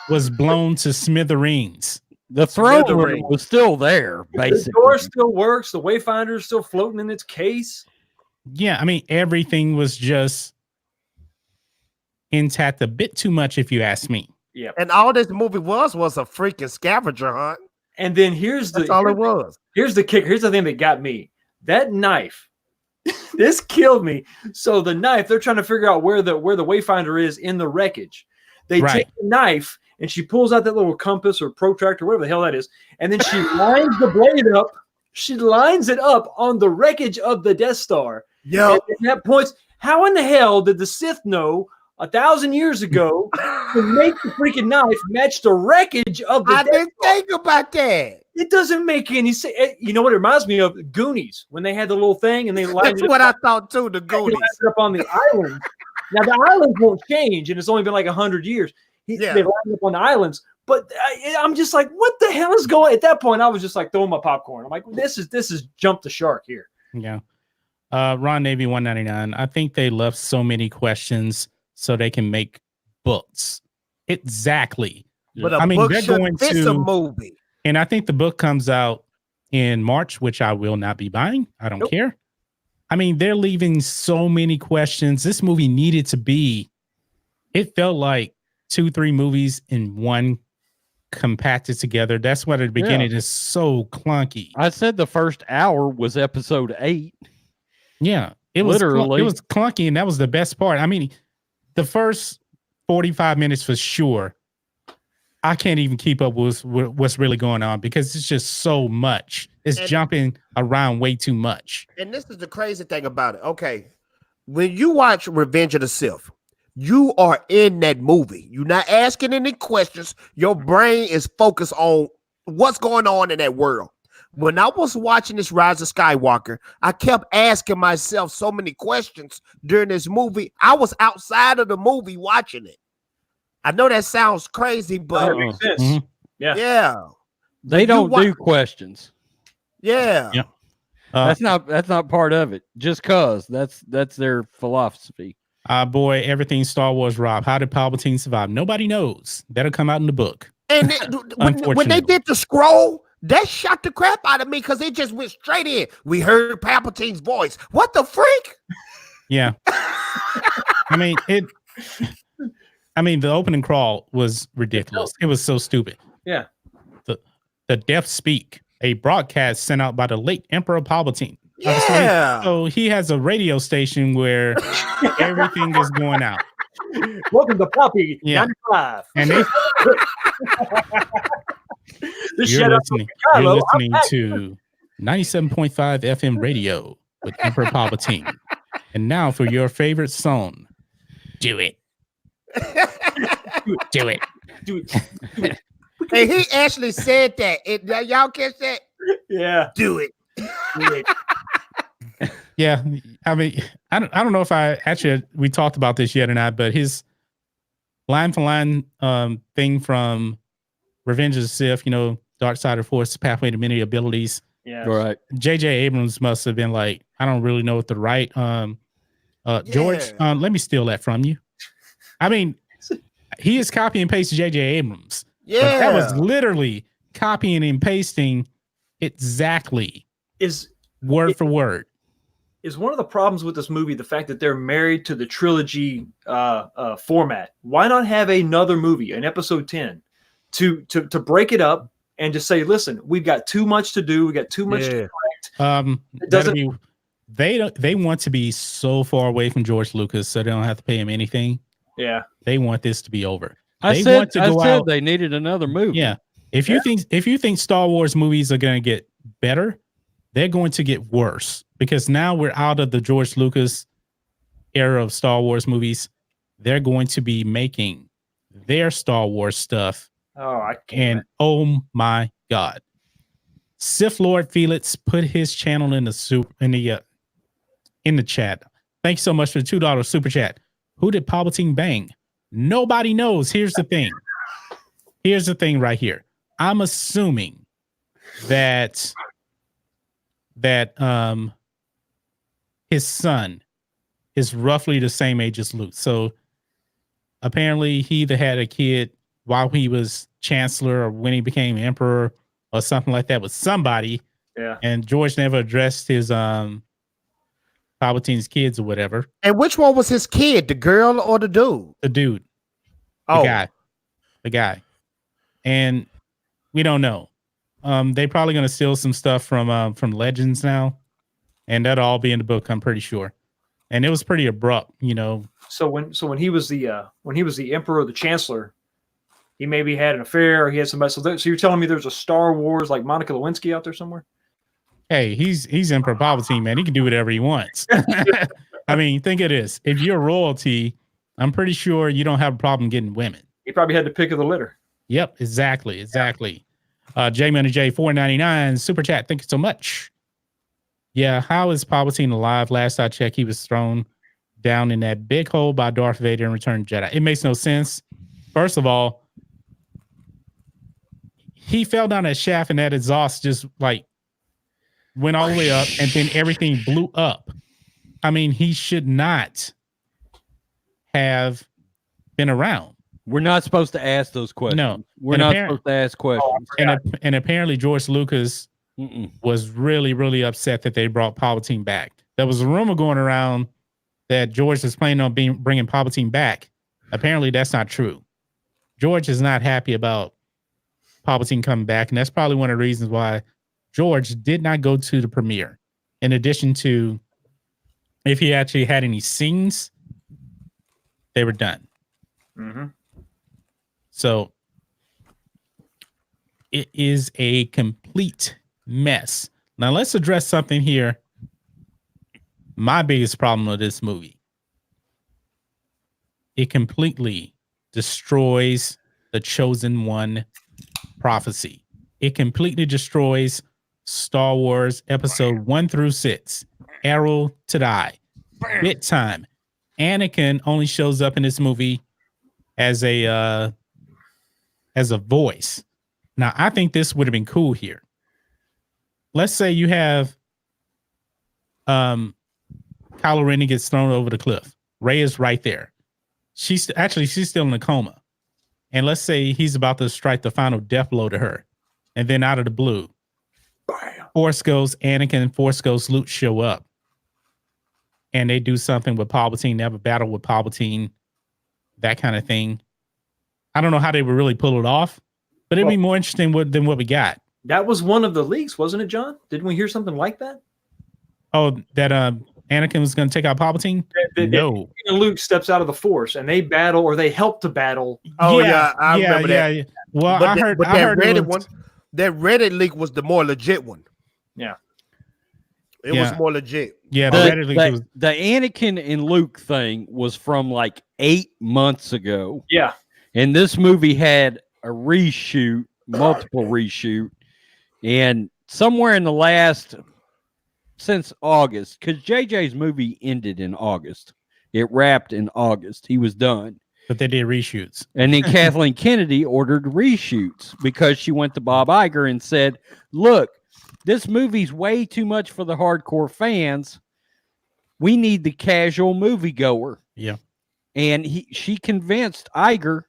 was blown to smithereens. The throne room was still there, basically. The door still works. The Wayfinder is still floating in its case. Yeah, I mean, everything was just intact a bit too much, if you ask me. Yeah. And all this movie was a freaking scavenger hunt. And then that's all it was. Here's the kick. Here's the thing that got me. That knife. This killed me. So the knife, they're trying to figure out where the Wayfinder is in the wreckage. They take the knife and she pulls out that little compass or protractor, whatever the hell that is, and then she lines the blade up. She lines it up on the wreckage of the Death Star. Yeah. At that point, how in the hell did the Sith know 1,000 years ago to make the freaking knife match the wreckage of the. I didn't think about that. It doesn't make any sense. You know what it reminds me of? Goonies, when they had the little thing and they lined That's it what up, I thought too. The Goonies up on the island. Now the islands won't change, and it's only been like 100 years. They lined up on the islands, but I'm just like, what the hell is going? At that point, I was just like throwing my popcorn. I'm like, this is jump the shark here. Yeah. Ron Navy 199. I think they left so many questions so they can make books. Exactly. But I mean, they're going to a movie. And I think the book comes out in March, which I will not be buying. I don't care. I mean, they're leaving so many questions. This movie needed to be, it felt like 2-3 movies in one compacted together. That's why at the beginning is so clunky. I said the first hour was episode 8. Yeah, it was literally. It was clunky, and that was the best part. I mean, the first 45 minutes for sure. I can't even keep up with what's really going on because it's just so much. It's jumping around way too much. And this is the crazy thing about it. Okay, when you watch Revenge of the Sith, you are in that movie. You're not asking any questions. Your brain is focused on what's going on in that world. When I was watching this Rise of Skywalker, I kept asking myself so many questions during this movie. I was outside of the movie watching it. I know that sounds crazy, but that makes sense. Yeah. They don't do questions. Yeah. That's not part of it. Just cause that's their philosophy. Boy, everything Star Wars, Rob. How did Palpatine survive? Nobody knows. That'll come out in the book. And when they did the scroll, that shot the crap out of me because it just went straight in. We heard Palpatine's voice. What the freak? Yeah. I mean, the opening crawl was ridiculous. It was so stupid. Yeah. The Death Speak, a broadcast sent out by the late Emperor Palpatine. Yeah. So he has a radio station where everything is going out. Welcome to Poppy 95. And you're listening to 97.5 FM radio with Emperor Palpatine. And now for your favorite song. Do it. Do it. Do it. Hey, he actually said that. Y'all catch that? Yeah. Do it. Do it. Yeah, I mean, I don't know if we talked about this yet or not, but his line for line thing from Revenge of the Sith, Dark Side of the Force, Pathway to Many Abilities. Yeah, right. J.J. Abrams must have been like, I don't really know what to write. George, let me steal that from you. I mean, he is copy and paste J.J. Abrams. Yeah, but that was literally copying and pasting exactly. Word for word. Is one of the problems with this movie the fact that they're married to the trilogy format? Why not have another movie, an episode 10, to break it up and just say, listen, we've got too much to do. We got too much to correct. They want to be so far away from George Lucas so they don't have to pay him anything. Yeah. They want this to be over. I said they needed another movie. Yeah. If you think Star Wars movies are going to get better, they're going to get worse because now we're out of the George Lucas era of Star Wars movies. They're going to be making their Star Wars stuff. Oh, I can't. And oh my God, Sith Lord Felix put his channel in the chat. Thank you so much for the $2 super chat. Who did Palpatine bang? Nobody knows. Here's the thing. Here's the thing right here. I'm assuming that his son is roughly the same age as Luke. So apparently he either had a kid while he was chancellor or when he became emperor or something like that with somebody. Yeah. And George never addressed his Palpatine's kids or whatever. And which one was his kid, the girl or the dude? The dude. The guy. And we don't know. They're probably going to steal some stuff from Legends now, and that'll all be in the book. I'm pretty sure. And it was pretty abrupt, So when he was the emperor or the chancellor, he maybe had an affair or he had somebody. So you're telling me there's a Star Wars like Monica Lewinsky out there somewhere? Hey, he's Emperor Palpatine, man. He can do whatever he wants. I mean, think of this: if you're royalty, I'm pretty sure you don't have a problem getting women. He probably had the pick of the litter. Yep, exactly. J-Man J 499 super chat. Thank you so much. Yeah, how is Palpatine alive? Last I checked, he was thrown down in that big hole by Darth Vader in Return of the Jedi. It makes no sense. First of all, he fell down that shaft and that exhaust just like went all the way up and then everything blew up. I mean, he should not have been around. We're not supposed to ask those questions. No, we're not supposed to ask questions. And apparently George Lucas was really, really upset that they brought Palpatine back. There was a rumor going around that George is planning on bringing Palpatine back. Apparently that's not true. George is not happy about Palpatine coming back, and that's probably one of the reasons why George did not go to the premiere. In addition to, if he actually had any scenes, they were done. Mm-hmm. So it is a complete mess. Now let's address something here. My biggest problem with this movie. It completely destroys the Chosen One prophecy. It completely destroys Star Wars episode 1 through 6. Arrow to die. Bit time. Anakin only shows up in this movie as a voice. Now, I think this would have been cool here. Let's say you have Kylo Ren gets thrown over the cliff. Rey is right there. She's still in a coma. And let's say he's about to strike the final death blow to her. And then out of the blue, Force Ghost Anakin and Force Ghost Luke show up. And they do something with Palpatine. They have a battle with Palpatine. That kind of thing. I don't know how they would really pull it off, but it'd be more interesting than what we got. That was one of the leaks, wasn't it, John? Didn't we hear something like that? Oh, that Anakin was going to take out Palpatine? No. Luke steps out of the Force, and they battle, or they help to battle. Oh, yeah, I remember that. Yeah. Well, but I heard that Reddit one, that Reddit leak was the more legit one. Yeah. It was more legit. Yeah, the Anakin and Luke thing was from like 8 months ago. Yeah. And this movie had a reshoot, multiple reshoot, and somewhere in the last, since August, because JJ's movie ended in August. It wrapped in August. He was done. But they did reshoots. And then Kathleen Kennedy ordered reshoots because she went to Bob Iger and said, look, this movie's way too much for the hardcore fans. We need the casual moviegoer. Yeah. And she convinced Iger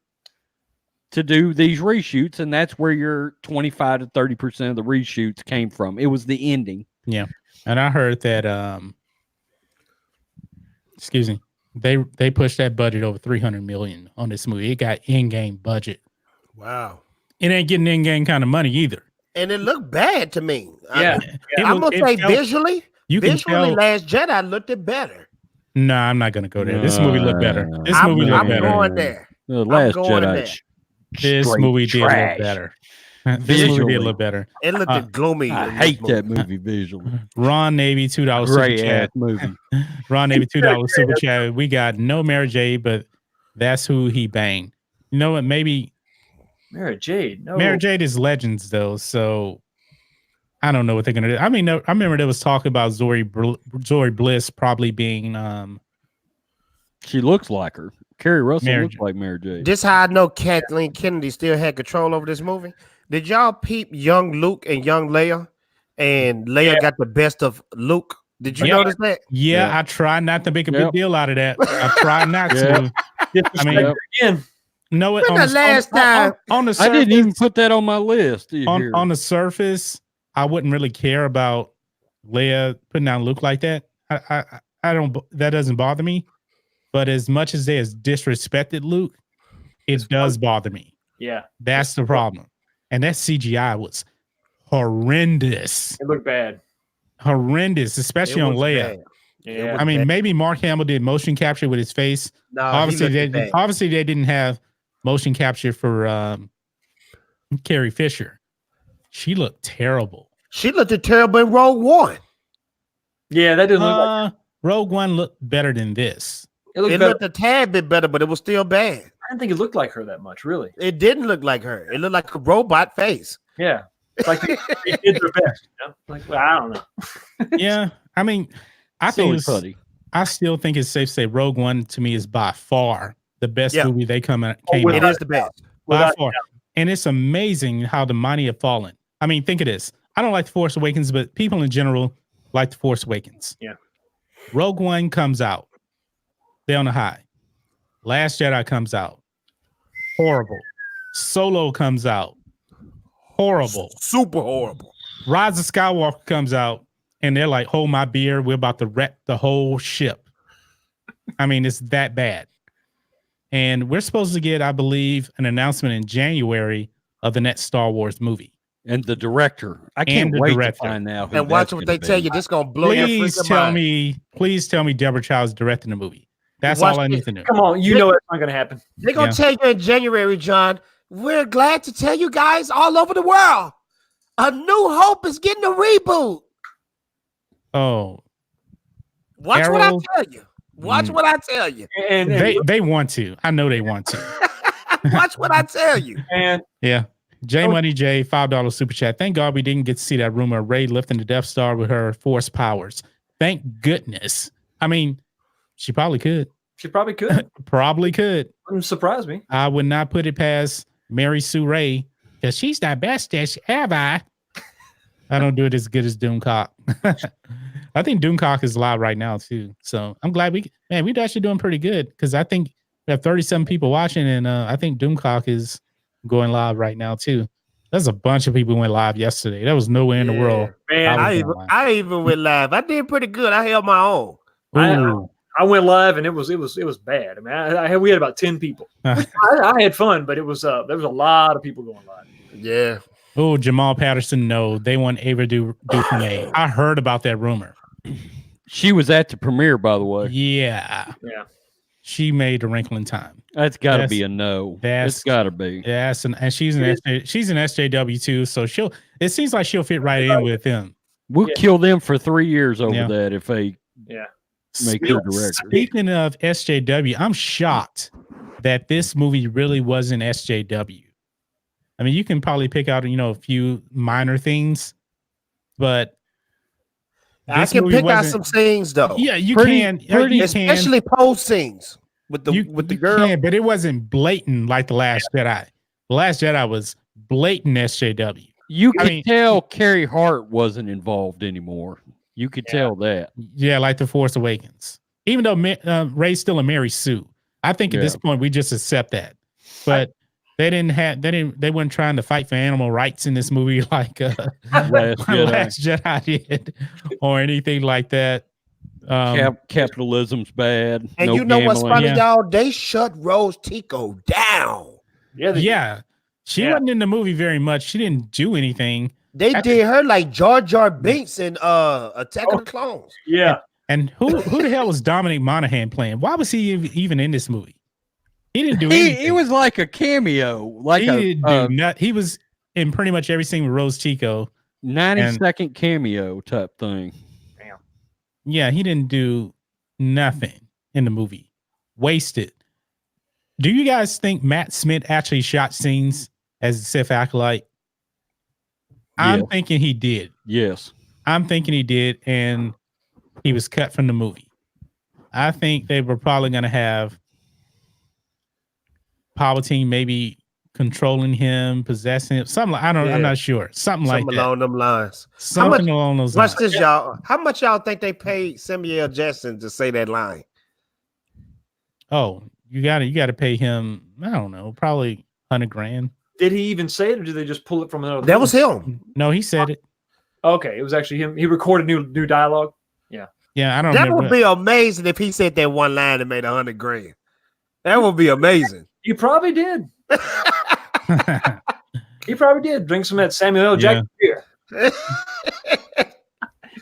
to do these reshoots, and that's where your 25 to 30% of the reshoots came from. It was the ending. Yeah. And I heard that excuse me, they pushed that budget over $300 million on this movie. It got in-game budget. Wow. It ain't getting in-game kind of money either. And it looked bad to me. Yeah. I'm gonna say visually, visually, Last Jedi looked it better. No, I'm not gonna go there. This movie looked better. This movie looked better. I'm going there. The Last Jedi. This movie did look better. This movie did look better. It looked gloomy. I hate that movie visually. Ron Navy $2 super chat. Movie. Ron Navy $2 super chat. We got no Mary Jade, but that's who he banged. You know what? Maybe Mary Jade. No. Mary Jade is Legends though, so I don't know what they're gonna do. I mean, I remember there was talk about Zori Bliss probably being. She looks like her. Carrie Russell looks like Mary Jade. This how I know Kathleen Kennedy still had control over this movie. Did y'all peep young Luke and young Leia? And Leia got the best of Luke. Did you notice that? Yeah, I try not to make a big deal out of that. I try not to. I mean, again. No, on the last time on the surface, I didn't even put that on my list. On the surface, I wouldn't really care about Leia putting down Luke like that. I don't. That doesn't bother me. But as much as they has disrespected Luke, it does bother me. Yeah, that's the problem. And that CGI was horrendous. It looked bad. Horrendous, especially on Leia. Bad. Yeah, I mean, maybe Mark Hamill did motion capture with his face. No, obviously they didn't have motion capture for Carrie Fisher. She looked terrible. She looked terrible in Rogue One. Yeah, that didn't look like Rogue One looked better than this. It looked a tad bit better, but it was still bad. I didn't think it looked like her that much, really. It didn't look like her. It looked like a robot face. Yeah. Like they did their best. You know? Like, well, I don't know. Yeah. I mean, I still think it's safe to say Rogue One to me is by far the best movie they came out. It is the best. By far. And it's amazing how the mighty have fallen. I mean, think of this. I don't like The Force Awakens, but people in general like The Force Awakens. Yeah. Rogue One comes out. They're on the high. Last Jedi comes out. Horrible. Solo comes out. Horrible. Super horrible. Rise of Skywalker comes out, and they're like, hold my beer. We're about to wreck the whole ship. I mean, it's that bad. And we're supposed to get, I believe, an announcement in January of the next Star Wars movie. And the director. I can't wait to find out. And watch what they tell you. This going to blow your freaking mind. Please tell me Deborah Child's directing the movie. That's all I need to know. Come on. You know it's not going to happen. They're going to tell you in January, John. We're glad to tell you guys all over the world. A New Hope is getting a reboot. Oh. Watch what I tell you. Watch what I tell you. And they want to. I know they want to. Watch what I tell you. And yeah. J Money J, $5 super chat. Thank God we didn't get to see that rumor of Rey lifting the Death Star with her force powers. Thank goodness. I mean, she probably could. She probably could. Probably could. Wouldn't surprise me. I would not put it past Mary Sue Ray because she's the bestest ever. I don't do it as good as Doomcock. I think Doomcock is live right now too. So I'm glad we're actually doing pretty good because I think we have 37 people watching, and I think Doomcock is going live right now too. There's a bunch of people who went live yesterday. There was nowhere in the world. Man, I even went live. I did pretty good. I held my own. I went live and it was bad. I mean, we had about 10 people. I had fun, but it was there was a lot of people going live. Yeah. Oh, Jamal Patterson. No, they want Ava DuVernay. I heard about that rumor. She was at the premiere, by the way. Yeah. Yeah. She made A Wrinkle in Time. That's got to be a no. It's got to be. Yes, and she's an SJW too, so it seems like she'll fit right in with them. We'll kill them for 3 years over that if they make her director. Speaking of SJW, I'm shocked that this movie really wasn't SJW. I mean, you can probably pick out a few minor things, but I can pick out some things though. Yeah, you can, especially post scenes with the girl. Can, but it wasn't blatant like The Last Jedi. The Last Jedi was blatant SJW. You could tell Carrie Hart wasn't involved anymore. You could tell that. Yeah, like The Force Awakens. Even though Rey's still a Mary Sue, I think at this point we just accept that. But they weren't trying to fight for animal rights in this movie like Last Jedi did, or anything like that. Capitalism's bad. And no you know gambling. what's funny, y'all? They shut Rose Tico down. Yeah. She wasn't in the movie very much. She didn't do anything. They did her like Jar Jar Binks in Attack of the Clones. Yeah. And who the hell was Dominic Monaghan playing? Why was he even in this movie? He didn't do anything. It was like a cameo. He was in pretty much every scene with Rose Tico. 90-second cameo type thing. Damn. Yeah, he didn't do nothing in the movie. Wasted. Do you guys think Matt Smith actually shot scenes as a Sith acolyte? I'm thinking he did. Yes. I'm thinking he did, and he was cut from the movie. I think they were probably going to have Palpatine maybe controlling him, possessing him, something like, I'm not sure. Something like that. Along them lines. Something along those lines. Watch this, y'all. How much y'all think they paid Samuel Jackson to say that line? Oh, you gotta pay him, I don't know, probably $100,000. Did he even say it, or did they just pull it from another? That was him. No, he said it. Okay, it was actually him. He recorded new dialogue. Yeah. Yeah, I don't That remember. would be amazing if he said that one line and made $100,000. That would be amazing. You probably did. He probably did. Drink some of that Samuel L. Jackson beer.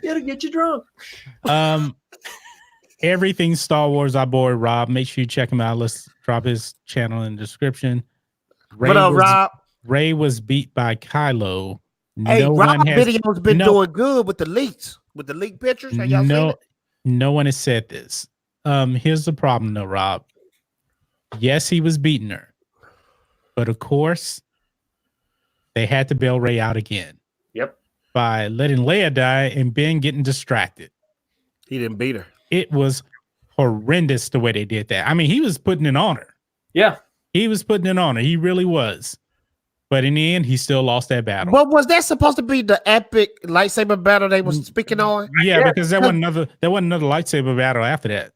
It'll get you drunk. Everything Star Wars, our boy Rob. Make sure you check him out. Let's drop his channel in the description. What up, Rob? Rey was beat by Kylo. Hey, Rob video's been doing good with the leaks, with the leak pictures. Have y'all seen it? No one has said this. Here's the problem though, Rob. Yes, he was beating her, but of course, they had to bail Rey out again. Yep. By letting Leia die and Ben getting distracted. He didn't beat her. It was horrendous the way they did that. I mean, he was putting it on her. Yeah. He was putting it on her. He really was. But in the end, he still lost that battle. But was that supposed to be the epic lightsaber battle they was speaking on? Yeah, because there wasn't another lightsaber battle after that.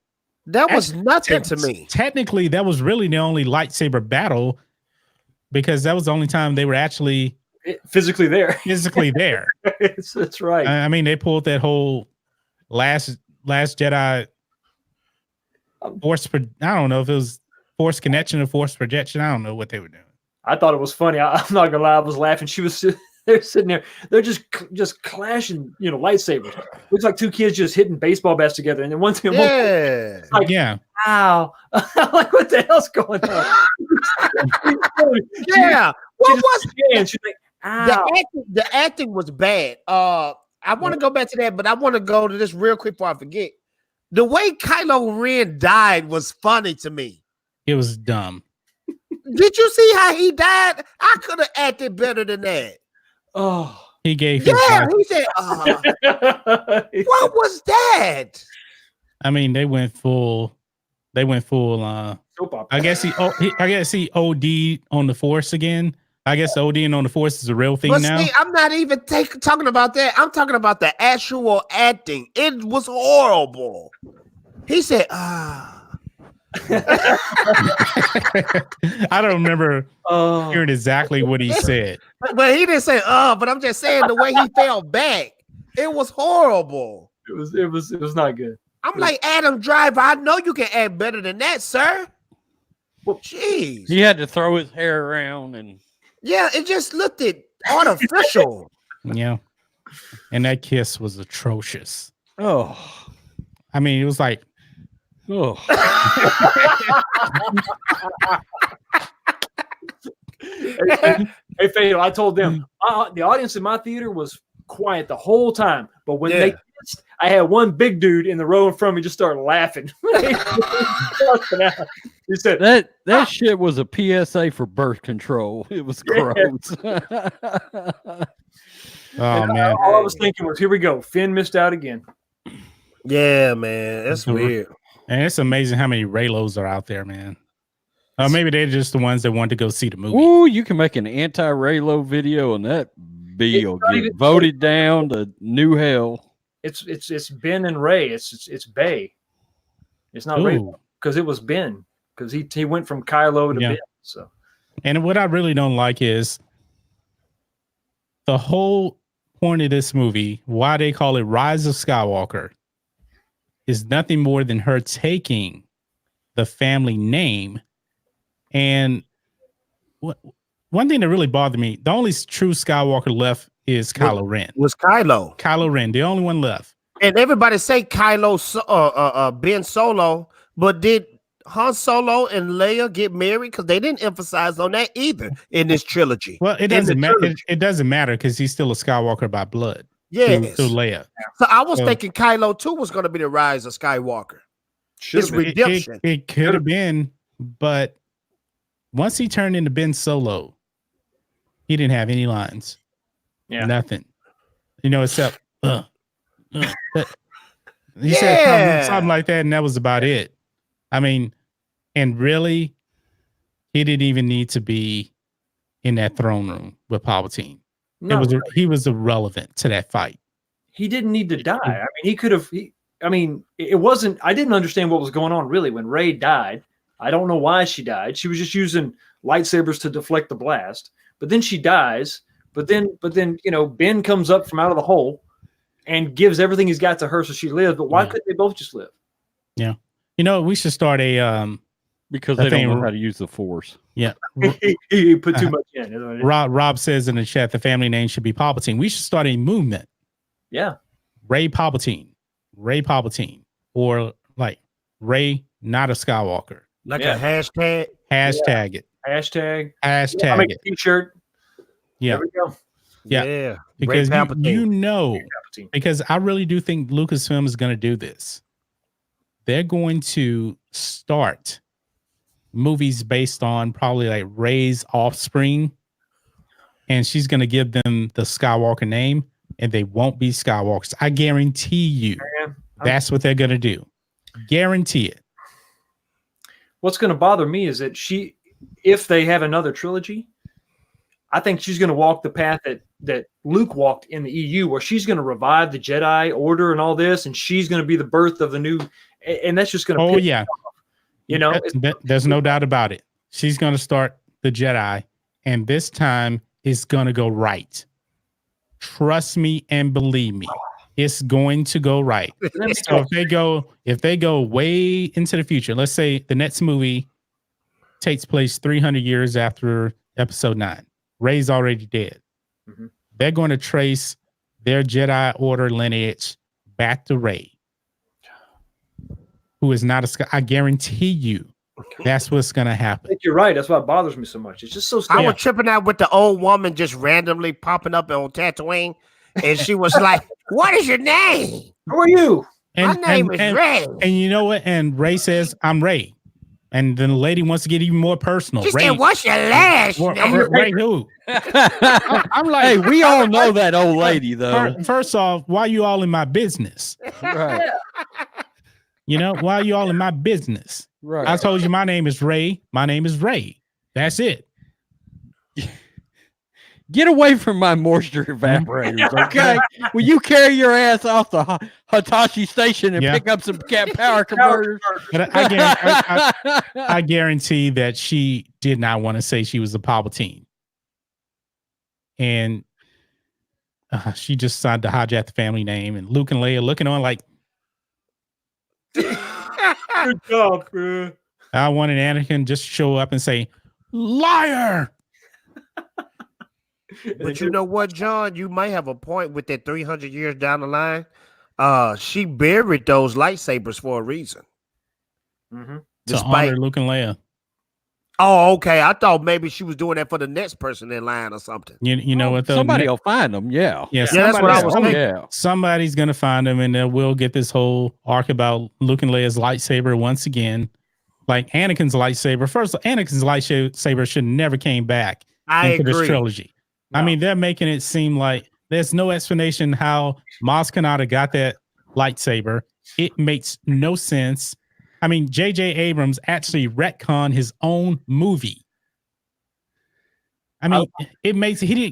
That was nothing to me. Technically, that was really the only lightsaber battle because that was the only time they were actually physically there. That's right. I mean, they pulled that whole last Jedi force. I don't know if it was force connection or force projection. I don't know what they were doing. I thought it was funny. I'm not gonna lie, I was laughing. They're sitting there. They're just clashing, lightsabers. Looks like two kids just hitting baseball bats together. And then one thing, like, yeah. Wow. Like, what the hell's going on? Yeah. What was it? She's like, ow. The acting was bad. I want to go back to that, but I want to go to this real quick before I forget. The way Kylo Ren died was funny to me. It was dumb. Did you see how he died? I could have acted better than that. Oh, he gave. He said, "What was that?" I mean, they went full. I guess he OD'd on the Force again. I guess ODing on the Force is a real thing now. See, I'm not even talking about that. I'm talking about the actual acting. It was horrible. He said, I don't remember hearing exactly what he said. But he didn't say, but I'm just saying the way he fell back. It was horrible. It was not good. I'm like, Adam Driver, I know you can act better than that, sir. Well, jeez. He had to throw his hair around and yeah, it just looked artificial. Yeah. And that kiss was atrocious. Oh. I mean, it was like, oh. Hey, Fatal, I told them the audience in my theater was quiet the whole time, but when they kissed, I had one big dude in the row in front of me just started laughing. He said that shit was a PSA for birth control. It was gross. Oh man! All I was thinking was, here we go. Finn missed out again. Yeah, man, that's weird. And it's amazing how many Raylos are out there, man. Maybe they're just the ones that want to go see the movie. Ooh, you can make an anti-Raylo video and that will get voted down to new hell. It's Ben and Ray. It's Bay. It's not Ray because it was Ben because he went from Kylo to Ben. So, and what I really don't like is the whole point of this movie, why they call it Rise of Skywalker, is nothing more than her taking the family name. And one thing that really bothered me, the only true Skywalker left is Kylo Ren. Was Kylo. Kylo Ren, the only one left. And everybody say Kylo, Ben Solo, but did Han Solo and Leia get married? Because they didn't emphasize on that either in this trilogy. Well, it doesn't matter. It doesn't matter because he's still a Skywalker by blood. Yes. Through Leia. So I was thinking Kylo too was going to be the rise of Skywalker. His redemption. It could have been, but once he turned into Ben Solo, he didn't have any lines. Yeah. Nothing. Except he said something like that, and that was about it. I mean, and really, he didn't even need to be in that throne room with Palpatine. He was irrelevant to that fight. He didn't need to die. I mean, he could have. It wasn't. I didn't understand what was going on really when Rey died. I don't know why she died. She was just using lightsabers to deflect the blast. But then she dies. But then, Ben comes up from out of the hole and gives everything he's got to her, so she lives. But why couldn't they both just live? Yeah, we should start because they don't know how to use the Force. Yeah, he put too much in. Rob says in the chat the family name should be Palpatine. We should start a movement. Yeah, Rey Palpatine, or like Rey not a Skywalker. Like a hashtag. Hashtag it. Hashtag it. T-shirt. Yeah. There we go. Yeah. Because because I really do think Lucasfilm is going to do this. they're going to start movies based on probably like Rey's offspring, and she's going to give them the Skywalker name, and they won't be Skywalkers. I guarantee you that's what they're going to do. Guarantee it. What's going to bother me is that if they have another trilogy, I think she's going to walk the path that Luke walked in the EU, where she's going to revive the Jedi Order and all this, and she's going to be the birth of the new, and that's just going to. Oh yeah, you know, there's no doubt about it. She's going to start the Jedi, and this time it's going to go right. Trust me and believe me, it's going to go right. So if they go way into the future, let's say the next movie takes place 300 years after Episode 9. Rey's already dead. Mm-hmm. They're going to trace their Jedi Order lineage back to Rey, who is not a. I guarantee you, that's what's going to happen. I think you're right. That's why it bothers me so much. It's just so. I was tripping out with the old woman just randomly popping up on Tatooine, and she was like, "What is your name? Who are you? My name is Rey." And you know what? And Rey says, "I'm Rey." And then the lady wants to get even more personal. She said, "What's your last name?" Rey who? I'm like, hey, we all know that old lady, though. First off, why are you all in my business? Right. You know, why are you all in my business? Right. I told you my name is Rey. My name is Rey. That's it. Get away from my moisture evaporators, okay? Will you carry your ass off the Hitachi station and pick up some power converters? But I guarantee that she did not want to say she was a Palpatine. And she just decided to hijack the family name. And Luke and Leia looking on like, good job, bro. I wanted Anakin just show up and say, liar. But you know what, John? You might have a point with that 300 years down the line. She buried those lightsabers for a reason. Mm-hmm. To honor Luke and Leia. Oh, okay. I thought maybe she was doing that for the next person in line or something. You know what? Though? Somebody will find them. Yeah. That's what I was thinking. Yeah. Somebody's going to find them, and then we'll get this whole arc about Luke and Leia's lightsaber once again. Like Anakin's lightsaber. First, Anakin's lightsaber should never came back into this trilogy. No. I mean, they're making it seem like there's no explanation how Maz Kanata got that lightsaber. It makes no sense. I mean, J.J. Abrams actually retconned his own movie. I mean,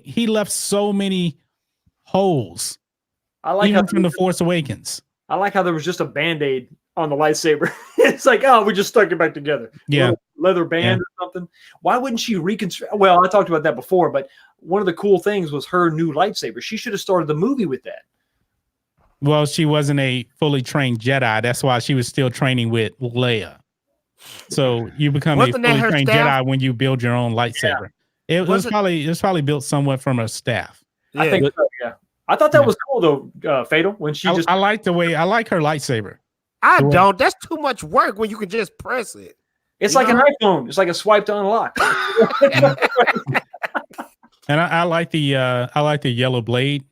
he left so many holes. I like even from The Force Awakens. I like how there was just a Band-Aid on the lightsaber. It's like, oh, we just stuck it back together. Yeah. Leather band or something. Why wouldn't she reconstruct? Well, I talked about that before, but one of the cool things was her new lightsaber. She should have started the movie with that. Well, she wasn't a fully trained Jedi. That's why she was still training with Leia. So you become a fully trained Jedi when you build your own lightsaber. Yeah. It was probably built somewhat from her staff. Yeah. I think so, yeah. I thought that was cool though, Fatal, when she I like her lightsaber. I don't. That's too much work when you can just press it. It's like an iPhone. It's like a swipe to unlock. And I like the yellow blade.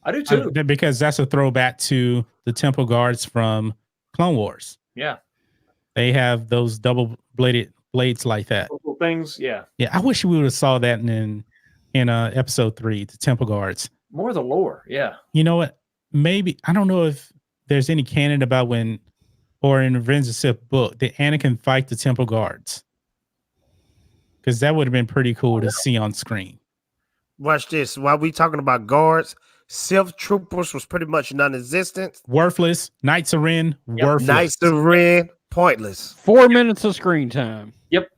I do too. Because that's a throwback to the Temple Guards from Clone Wars. Yeah. They have those double bladed blades like that. Little things, yeah. Yeah, I wish we would have saw that in episode 3, the Temple Guards. More of the lore, yeah. You know what? Maybe I don't know if there's any canon about when, or in the Revenge of the Sith book, did Anakin fight the Temple Guards? Because that would have been pretty cool to see on screen. Watch this. While we talking about guards, Sith troopers was pretty much non-existent. Worthless. Knights of Ren, worthless. Knights of Ren, pointless. 4 minutes of screen time. Yep.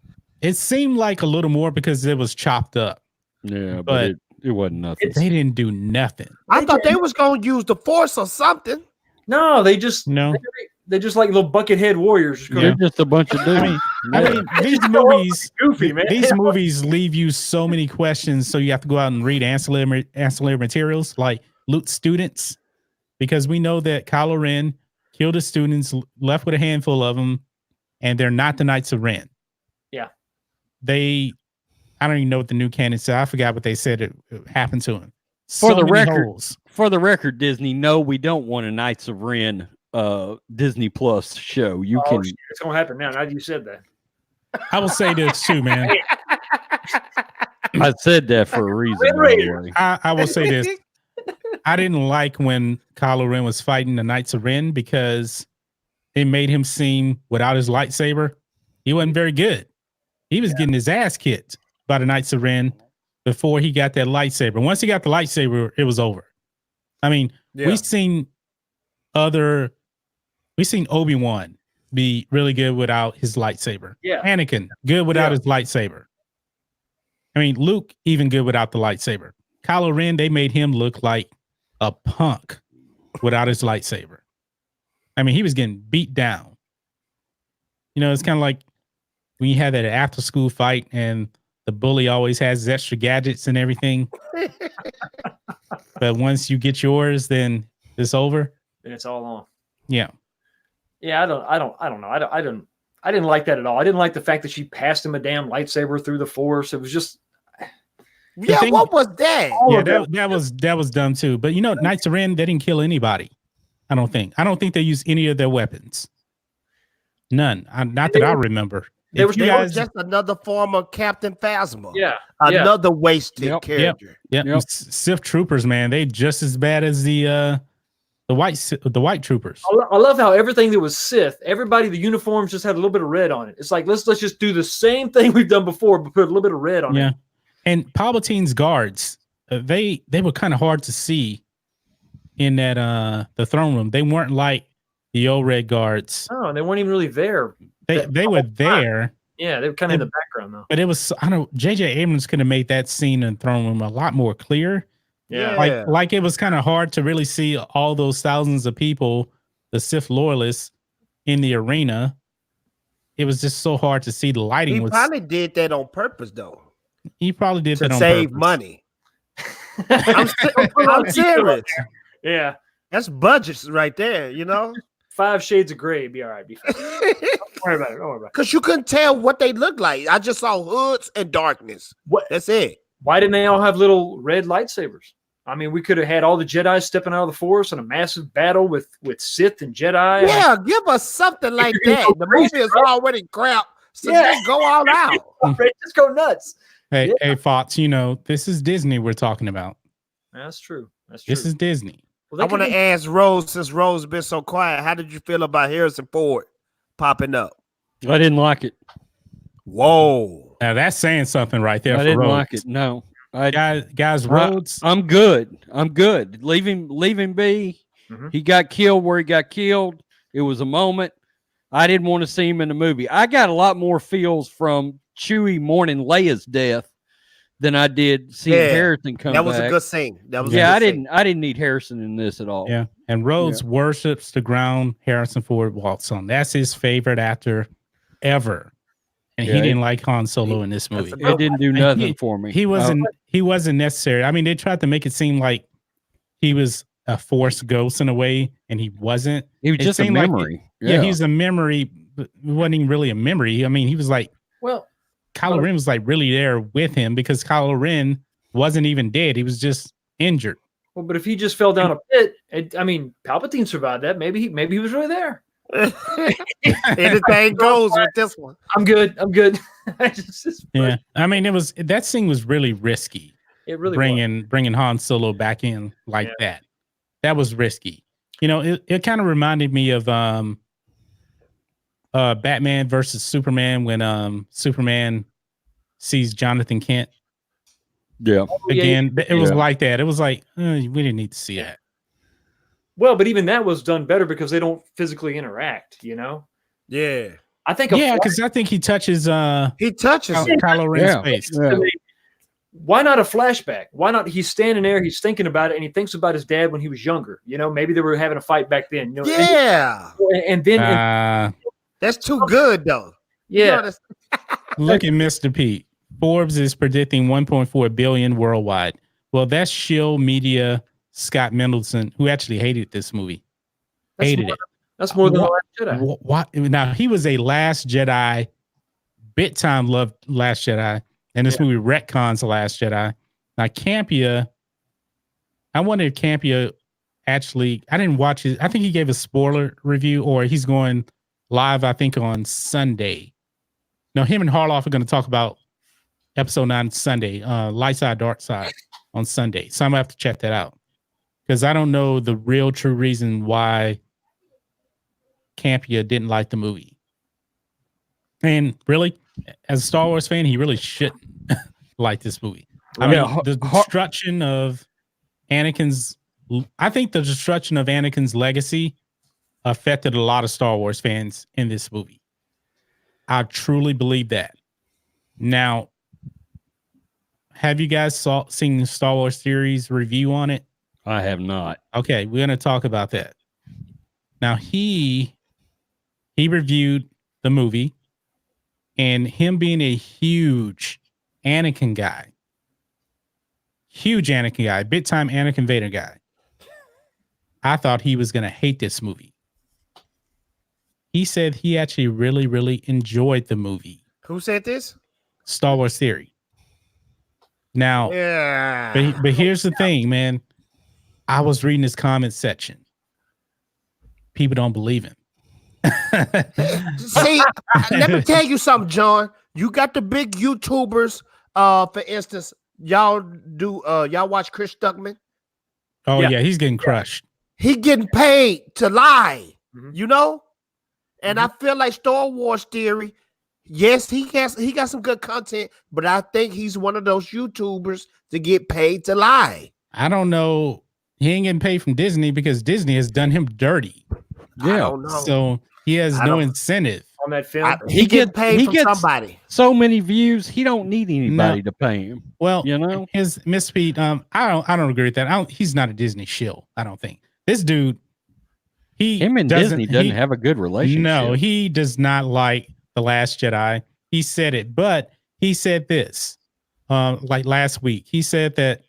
It seemed like a little more because it was chopped up. Yeah, but it wasn't nothing. They didn't do nothing. I thought they was going to use the Force or something. No, they just they're just like little buckethead warriors. They're just a bunch of dudes. I mean, these movies, goofy, man. These movies leave you so many questions, so you have to go out and read ancillary materials like Luke's students, because we know that Kylo Ren killed his students, left with a handful of them, and they're not the Knights of Ren. Yeah, I don't even know what the new canon said. I forgot what they said it happened to him. For the record, Disney, no, we don't want a Knights of Ren Disney Plus show. You can. Shit, it's gonna happen now. Now that you said that. I will say this too, man. I said that for a reason. By the way. I will say this. I didn't like when Kylo Ren was fighting the Knights of Ren because it made him seem without his lightsaber, he wasn't very good. He was getting his ass kicked by the Knights of Ren before he got that lightsaber. Once he got the lightsaber, it was over. I mean, we've seen Obi-Wan be really good without his lightsaber. Yeah. Anakin, good without his lightsaber. I mean, Luke, even good without the lightsaber. Kylo Ren, they made him look like a punk without his lightsaber. I mean, he was getting beat down. You know, it's kind of like when you have that after school fight and the bully always has his extra gadgets and everything. But once you get yours, then it's over. Then it's all on. Yeah. Yeah, I don't know. I didn't like that at all. I didn't like the fact that she passed him a damn lightsaber through the Force. It was just what was that? Yeah, that was dumb too. But you know, Knights of Ren, they didn't kill anybody. I don't think they used any of their weapons. None. Not that I remember. They were just another form of Captain Phasma. Yeah. Another wasted character. Yep. Sith troopers, man, they just as bad as the white troopers. I love how everything that was Sith, everybody, the uniforms just had a little bit of red on it. It's like let's just do the same thing we've done before, but put a little bit of red on it. Yeah. And Palpatine's guards, they were kind of hard to see in that the throne room. They weren't like the old red guards. No, they weren't even really there. They were there. Yeah, they were kind of in the background though. But it was, I don't know, J.J. Abrams could have made that scene in the throne room a lot more clear. Yeah. Like it was kind of hard to really see all those thousands of people, the Sith loyalists in the arena. It was just so hard to see. The lighting He probably did that on purpose though. He probably did that on save purpose. Money. I'm serious. Yeah. That's budgets right there, you know? 5 shades of gray, be all right. Don't worry about it. Because you couldn't tell what they looked like. I just saw hoods and darkness. That's it. Why didn't they all have little red lightsabers? I mean, we could have had all the Jedi stepping out of the Force in a massive battle with Sith and Jedi. Yeah, give us something like that. The movie is already crap, so just go all out. Just go nuts. Hey, Fox, you know, this is Disney we're talking about. That's true. This is Disney. Well, I want to ask Rose, since Rose has been so quiet, how did you feel about Harrison Ford popping up? I didn't like it. Whoa. Now that's saying something right there. I didn't like it. No. Guys, Rhodes. I'm good. Leave him be. Mm-hmm. He got killed where he got killed. It was a moment. I didn't want to see him in the movie. I got a lot more feels from Chewie mourning Leia's death than I did seeing Harrison come back. That was a good scene. I didn't need Harrison in this at all. Yeah. And Rhodes worships the ground Harrison Ford walks on. That's his favorite actor ever. And he didn't like Han Solo in this movie. It didn't do nothing for me. He wasn't necessary. I mean, they tried to make it seem like he was a Force ghost in a way, and he wasn't. He was just a memory. Like he's a memory, but it wasn't even really a memory. I mean, he was like, Kylo Ren was like really there with him because Kylo Ren wasn't even dead. He was just injured. Well, but if he just fell down a pit, I mean, Palpatine survived that. Maybe he was really there. Anything goes with this one. I'm good. Yeah, I mean, that scene was really risky. It really bringing Han Solo back in like that. That was risky. You know, it kind of reminded me of Batman versus Superman when Superman sees Jonathan Kent. Yeah. Again, it was like that. It was like we didn't need to see that. Well, but even that was done better because they don't physically interact, you know? Yeah. I think because I think he touches Kylo Ren's face. Yeah. Why not a flashback? Why not? He's standing there, he's thinking about it, and he thinks about his dad when he was younger. You know, maybe they were having a fight back then. You know? Yeah. And then that's too good though. Yeah. You know, look at Mr. Pete. Forbes is predicting 1.4 billion worldwide. Well, that's Shield Media Scott Mendelson, who actually hated this movie. Hated it. That's more than The Last Jedi. What? Now, he was a Last Jedi, bit time loved Last Jedi, and this movie retcons The Last Jedi. Now, Campia, I wonder if Campia actually, I didn't watch it. I think he gave a spoiler review, or he's going live, I think, on Sunday. No, him and Harloff are going to talk about episode 9 Sunday, Light Side, Dark Side on Sunday. So I'm going to have to check that out, because I don't know the real true reason why Campia didn't like the movie. And really, as a Star Wars fan, he really shouldn't like this movie. I mean, the destruction of Anakin's, I think the destruction of Anakin's legacy affected a lot of Star Wars fans in this movie. I truly believe that. Now, have you guys seen the Star Wars series review on it? I have not. Okay, we're going to talk about that. Now, he reviewed the movie, and him being a huge Anakin guy, big time Anakin Vader guy, I thought he was going to hate this movie. He said he actually really, really enjoyed the movie. Who said this? Star Wars Theory. Now, but here's the thing, man. I was reading his comment section. People don't believe him. See, let me tell you something, John. You got the big YouTubers. For instance, y'all watch Chris Stuckman? Oh yeah, he's getting crushed. He getting paid to lie, you know. And I feel like Star Wars Theory. Yes, he got some good content, but I think he's one of those YouTubers to get paid to lie. I don't know. He ain't getting paid from Disney because Disney has done him dirty. Yeah, I don't know. So he has no incentive on that film. He gets paid from somebody. So many views, he don't need anybody to pay him. Well, you know, his Miss Pete. I don't agree with that. He's not a Disney shill. I don't think this dude. Him and Disney doesn't have a good relationship. No, he does not like The Last Jedi. He said it, but he said this, like last week. He said that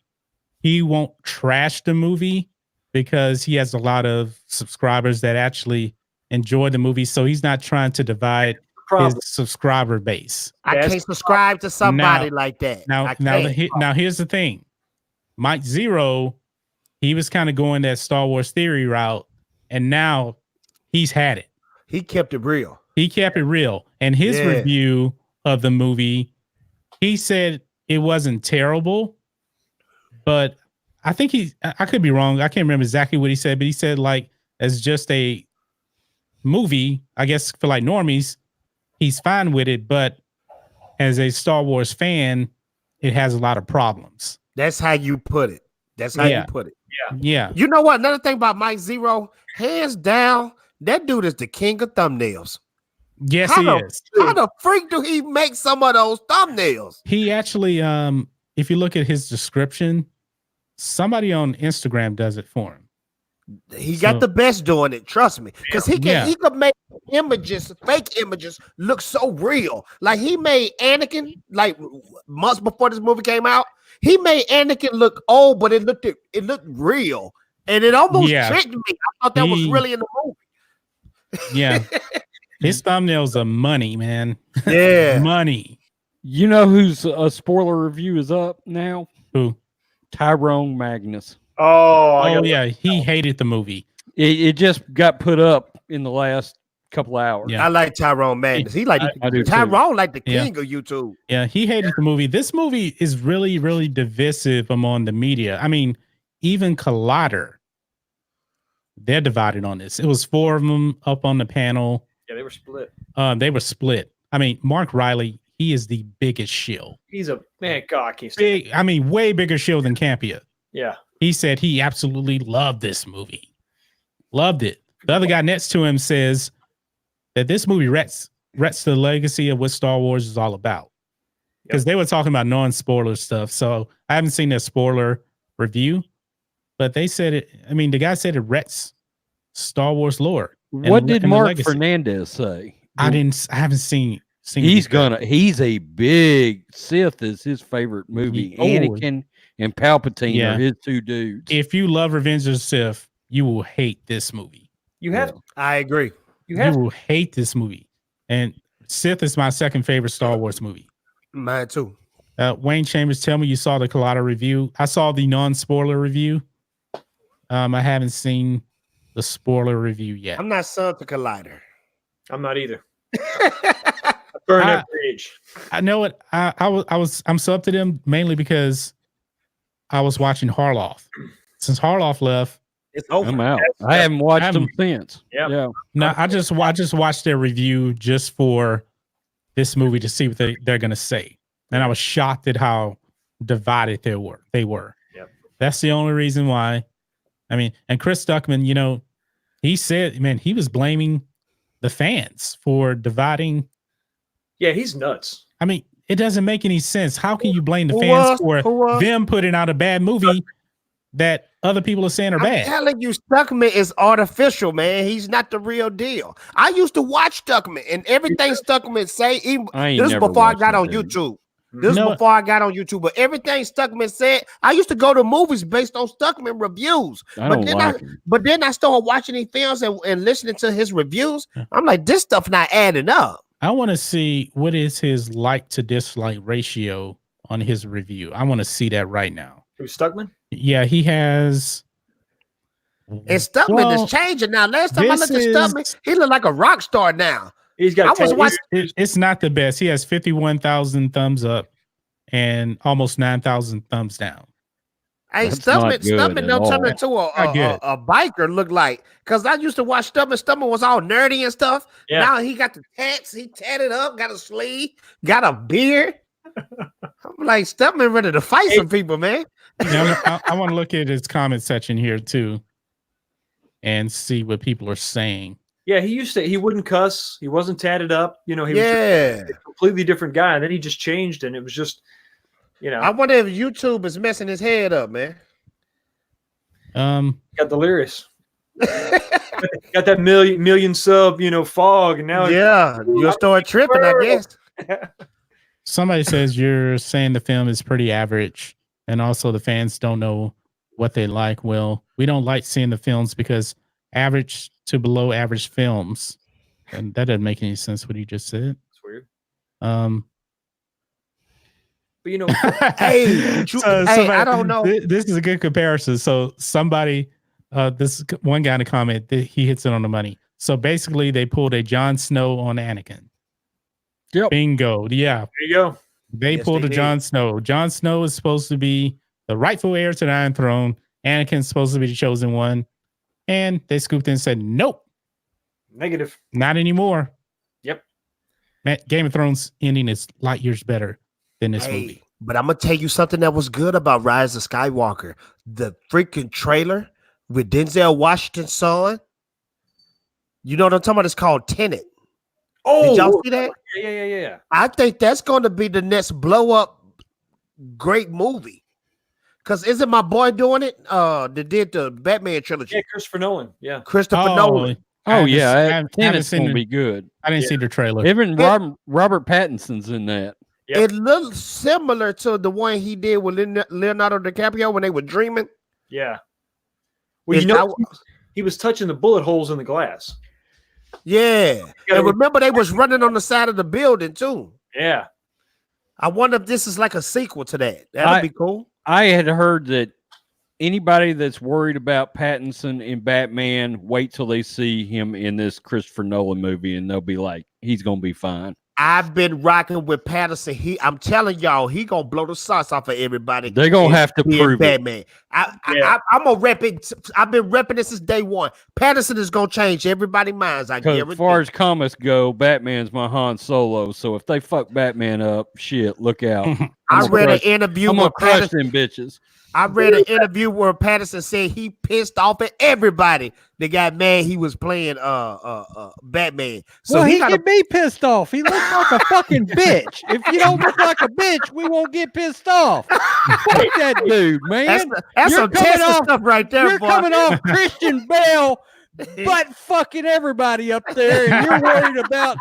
he won't trash the movie because he has a lot of subscribers that actually enjoy the movie. So he's not trying to divide his subscriber base. I can't subscribe to somebody like that. Now here's the thing. Mike Zero, he was kind of going that Star Wars Theory route, and now he's had it. He kept it real. And his review of the movie, he said it wasn't terrible, but I think I could be wrong. I can't remember exactly what he said, but he said, like, as just a movie, I guess for like normies, he's fine with it, but as a Star Wars fan, it has a lot of problems. That's how you put it. Yeah. You know what? Another thing about Mike Zero, hands down, that dude is the king of thumbnails. Yes, he is. How the freak do he make some of those thumbnails? He actually, if you look at his description, somebody on Instagram does it for him. He got the best doing it, trust me. Because he could make images, fake images, look so real. Like he made Anakin, like months before this movie came out, he made Anakin look old, but it looked real. And it almost tricked me. I thought that was really in the movie. Yeah. His thumbnails are money, man. Yeah. Money. You know whose spoiler review is up now? Who? Tyrone Magnus. Oh yeah. He hated the movie. It just got put up in the last couple hours. Yeah. I like Tyrone Magnus. He like Tyrone, like the king of YouTube. Yeah, he hated the movie. This movie is really, really divisive among the media. I mean, even Collider, they're divided on this. It was 4 of them up on the panel. Yeah, they were split. I mean, Mark Riley, he is the biggest shill. He's a man. God, I can't big. I mean, way bigger shill than Campia. Yeah. He said he absolutely loved this movie. Loved it. The other guy next to him says that this movie wrecks the legacy of what Star Wars is all about. Because they were talking about non-spoiler stuff. So I haven't seen their spoiler review, but they said it. I mean, the guy said it wrecks Star Wars lore. What did Mark Fernandez say? I haven't seen. He's a big Sith is his favorite movie. Anakin and Palpatine are his two dudes. If you love Revenge of the Sith, you will hate this movie. You have. I agree. You will hate this movie. And Sith is my second favorite Star Wars movie. Mine too. Wayne Chambers, tell me you saw the Collider review. I saw the non-spoiler review. I haven't seen the spoiler review yet. I'm not son to Collider. I'm not either. I burned that bridge. I know it. I'm sub to them mainly because I was watching Harloff. Since Harloff left, it's over. I'm out. I haven't watched them since. Yeah. No, I just watched their review just for this movie to see what they're gonna say, and I was shocked at how divided they were. Yep. That's the only reason why. I mean, and Chris Stuckman, you know, he said, man, he was blaming the fans for dividing. Yeah, he's nuts. I mean, it doesn't make any sense. How can you blame the fans for them putting out a bad movie that other people are saying are bad? I'm telling you, Stuckman is artificial, man. He's not the real deal. I used to watch Stuckman, and everything Stuckman say, this is before I got on YouTube. This is before I got on YouTube, but everything Stuckman said, I used to go to movies based on Stuckman reviews. But then I started watching these films and listening to his reviews. I'm like, this stuff not adding up. I want to see what is his like to dislike ratio on his review. I want to see that right now. Who's Stuckman? Yeah, he has. And Stuckman is changing now. Last time I looked at Stuckman, he looked like a rock star now. He's got. It's not the best. He has 51,000 thumbs up and almost 9,000 thumbs down. Hey, Stuckman don't turn into a biker. Look like, because I used to watch Stuckman. Stuckman was all nerdy and stuff. Yeah. Now he got the tats. He tatted up, got a sleeve, got a beard. I'm like, Stuckman ready to fight some people, man. I want to look at his comment section here too, and see what people are saying. Yeah, he wouldn't cuss. He wasn't tatted up. You know, he was a completely different guy. And then he just changed, and it was just, you know. I wonder if YouTube is messing his head up, man. Got delirious. Got that million sub, you know, fog, and now you'll start tripping, I guess. Somebody says you're saying the film is pretty average, and also the fans don't know what they like. Well, we don't like seeing the films because average to below average films, and that doesn't make any sense what he just said. It's weird. But you know, I don't know. This is a good comparison. So somebody, this one guy in the comment, he hits it on the money. So basically, they pulled a Jon Snow on Anakin. Yep. Bingo. Yeah. There you go. They pulled a Jon Snow. Jon Snow is supposed to be the rightful heir to the Iron Throne. Anakin's supposed to be the chosen one. And they scooped in and said, nope. Negative. Not anymore. Yep. Game of Thrones ending is light years better than this movie. But I'm going to tell you something that was good about Rise of Skywalker. The freaking trailer with Denzel Washington's son. You know what I'm talking about? It's called Tenet. Oh, did y'all see that? Yeah. I think that's going to be the next blow up great movie. Because isn't my boy doing it? That did the Batman trilogy. Yeah, Christopher Nolan. Yeah. Christopher Nolan. Oh, yeah. Tenet's going to be good. I didn't see the trailer. Even Robert Pattinson's in that. Yep. It looks similar to the one he did with Leonardo DiCaprio when they were dreaming. Yeah. Well, you know, he was touching the bullet holes in the glass. Yeah. And remember, they was running on the side of the building, too. Yeah. I wonder if this is like a sequel to that. That'd be cool. I had heard that anybody that's worried about Pattinson in Batman, wait till they see him in this Christopher Nolan movie, and they'll be like, he's going to be fine. I've been rocking with Pattinson. I'm telling y'all, he gonna blow the socks off of everybody. They're gonna have to prove Batman. I'm gonna rep it. I've been repping this since day one. Pattinson is gonna change everybody's minds. I guarantee. As far as comics go, Batman's my Han Solo. So if they fuck Batman up, shit, look out. I read an interview with Pattinson, bitches. I read an interview where Pattinson said he pissed off at everybody that got mad he was playing Batman. So he can be pissed off. He looks like a fucking bitch. If you don't look like a bitch, we won't get pissed off. Fuck that dude, man. That's some Tesla stuff right there, you're boy. Coming off Christian Bale butt fucking everybody up there, and you're worried about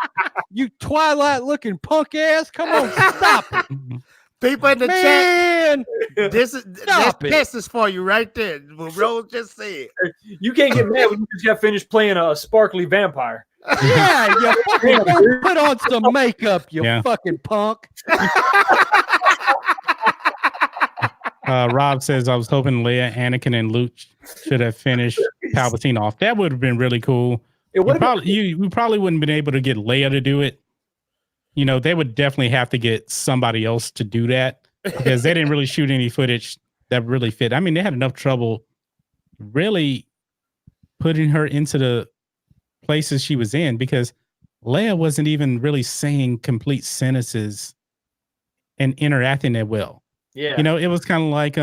you Twilight looking punk ass. Come on, stop it. People in the chat, this is for you right there. What Rose just said. You can't get mad when you just got finished playing a sparkly vampire. Yeah, you fucking put on some makeup, you fucking punk. Rob says, I was hoping Leia, Anakin, and Luke should have finished Palpatine off. That would have been really cool. We probably wouldn't have been able to get Leia to do it. They would definitely have to get somebody else to do that because they didn't really shoot any footage that really fit. I mean, they had enough trouble really putting her into the places she was in because Leia wasn't even really saying complete sentences and interacting that well. Yeah. It was kind of like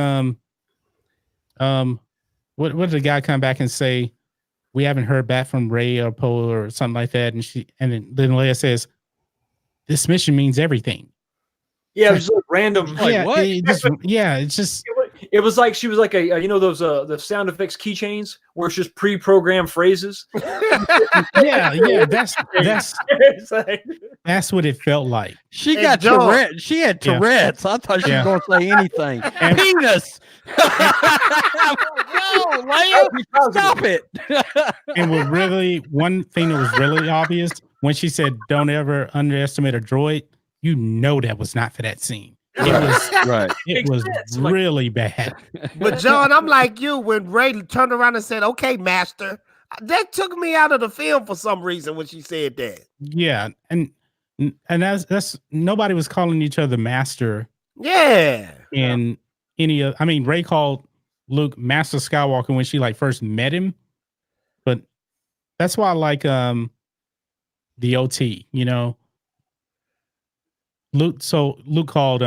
what did the guy come back and say? We haven't heard back from Rey or Poe or something like that. And then Leia says, this mission means everything. Yeah, it was like random. Like, what? It's just. It was like she was like a those the sound effects keychains where it's just pre-programmed phrases. yeah. That's what it felt like. She got Tourette's. She had Tourette's. I thought she was going to say anything. Penis. No, Leia, stop it. And one thing that was really obvious when she said, "Don't ever underestimate a droid," that was not for that scene. It was right. It was really bad. But John, I'm like you when Rey turned around and said, "Okay, Master." That took me out of the film for some reason when she said that. Yeah, and that's nobody was calling each other Master. Yeah. In Rey called Luke Master Skywalker when she first met him, but that's why I like the OT. Luke called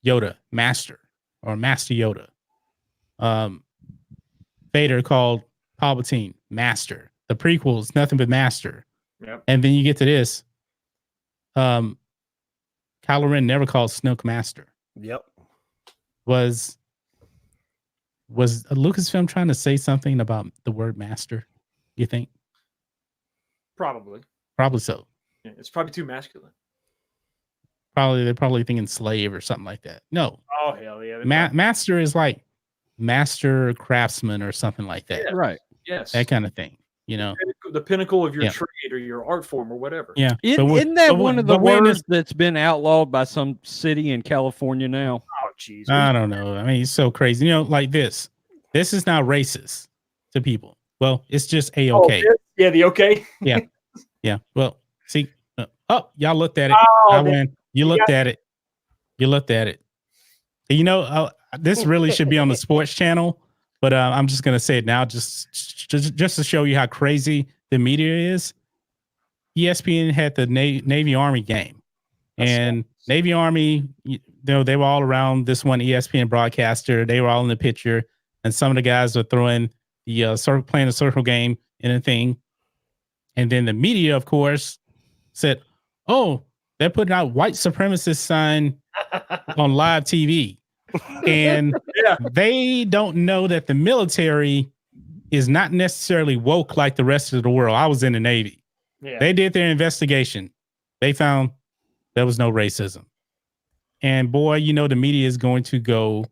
Yoda Master or Master Yoda. Vader called Palpatine Master. The prequels, nothing but Master. Yep. And then you get to this. Kylo Ren never called Snoke Master. Yep. Was Lucasfilm trying to say something about the word master? You think? Probably so. Yeah, it's probably too masculine. They're probably thinking slave or something like that. No. Oh hell yeah. Master is like master craftsman or something like that. Yeah, right. Yes. That kind of thing. The pinnacle of your trade or your art form or whatever. Yeah. Isn't that one of the words that's been outlawed by some city in California now? Oh jeez. I don't know. I mean, it's so crazy. Like this. This is not racist to people. Well, it's just A-okay. Oh, yeah, the okay. Yeah. Yeah. Well, see. Y'all looked at it. Oh, I win. You looked at it. This really should be on the sports channel, but I'm just gonna say it now, just to show you how crazy the media is. ESPN had the Navy Army game, and Navy Army, they were all around this one ESPN broadcaster. They were all in the picture, and some of the guys were throwing the playing a circle game in a thing, and then the media, of course, said, "Oh, they're putting out white supremacist sign on live TV." And they don't know that the military is not necessarily woke like the rest of the world. I was in the Navy. Yeah. They did their investigation. They found there was no racism. And boy, the media is going to go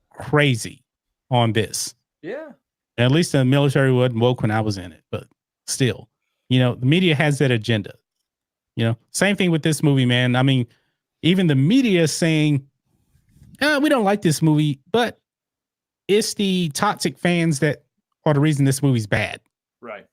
crazy on this. Yeah. At least the military wasn't woke when I was in it, but still, the media has that agenda. Same thing with this movie, man. I mean, even the media is saying, we don't like this movie, but it's the toxic fans that are the reason this movie's bad. Right.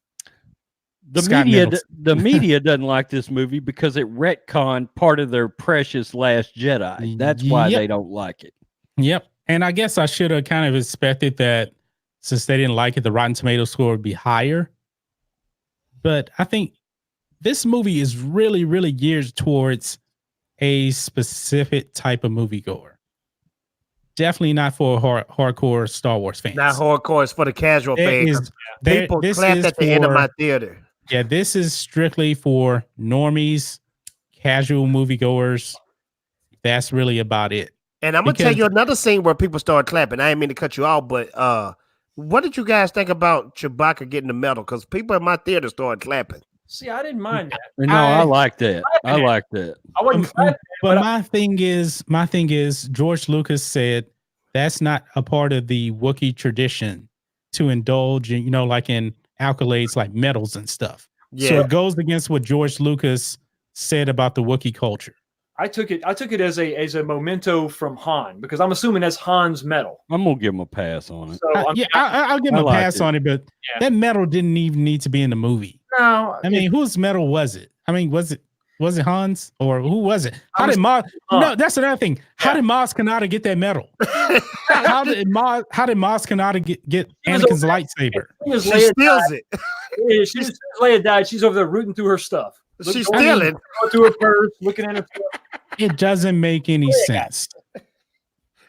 The media doesn't like this movie because it retconned part of their precious Last Jedi. That's why they don't like it. Yep. And I guess I should have kind of expected that since they didn't like it, the Rotten Tomatoes score would be higher. But I think this movie is really, really geared towards a specific type of moviegoer. Definitely not for hardcore Star Wars fans. Not hardcore. It's for the casual fans. People clapped at the end of my theater. Yeah, this is strictly for normies, casual moviegoers. That's really about it. And I'm going to tell you another scene where people started clapping. I didn't mean to cut you off, but what did you guys think about Chewbacca getting the medal? Because people in my theater started clapping. See, I didn't mind that. No, I like that. I like that. I wasn't clapping. But my thing is, George Lucas said that's not a part of the Wookiee tradition to indulge in, like in accolades like medals and stuff. Yeah. So it goes against what George Lucas said about the Wookiee culture. I took it as a memento from Han, because I'm assuming that's Han's medal. I'm gonna give him a pass on it. So I'll give him a pass on it, but that medal didn't even need to be in the movie. No, I mean, whose medal was it? I mean, was it Han's, or who was it? How did Maz? No, that's another thing. How did Maz Kanata get that medal? how did Maz Kanata get Anakin's lightsaber? She steals it. Yeah, Leia died. She's over there rooting through her stuff. She's stealing. Going through her purse, looking at her stuff. It doesn't make any sense.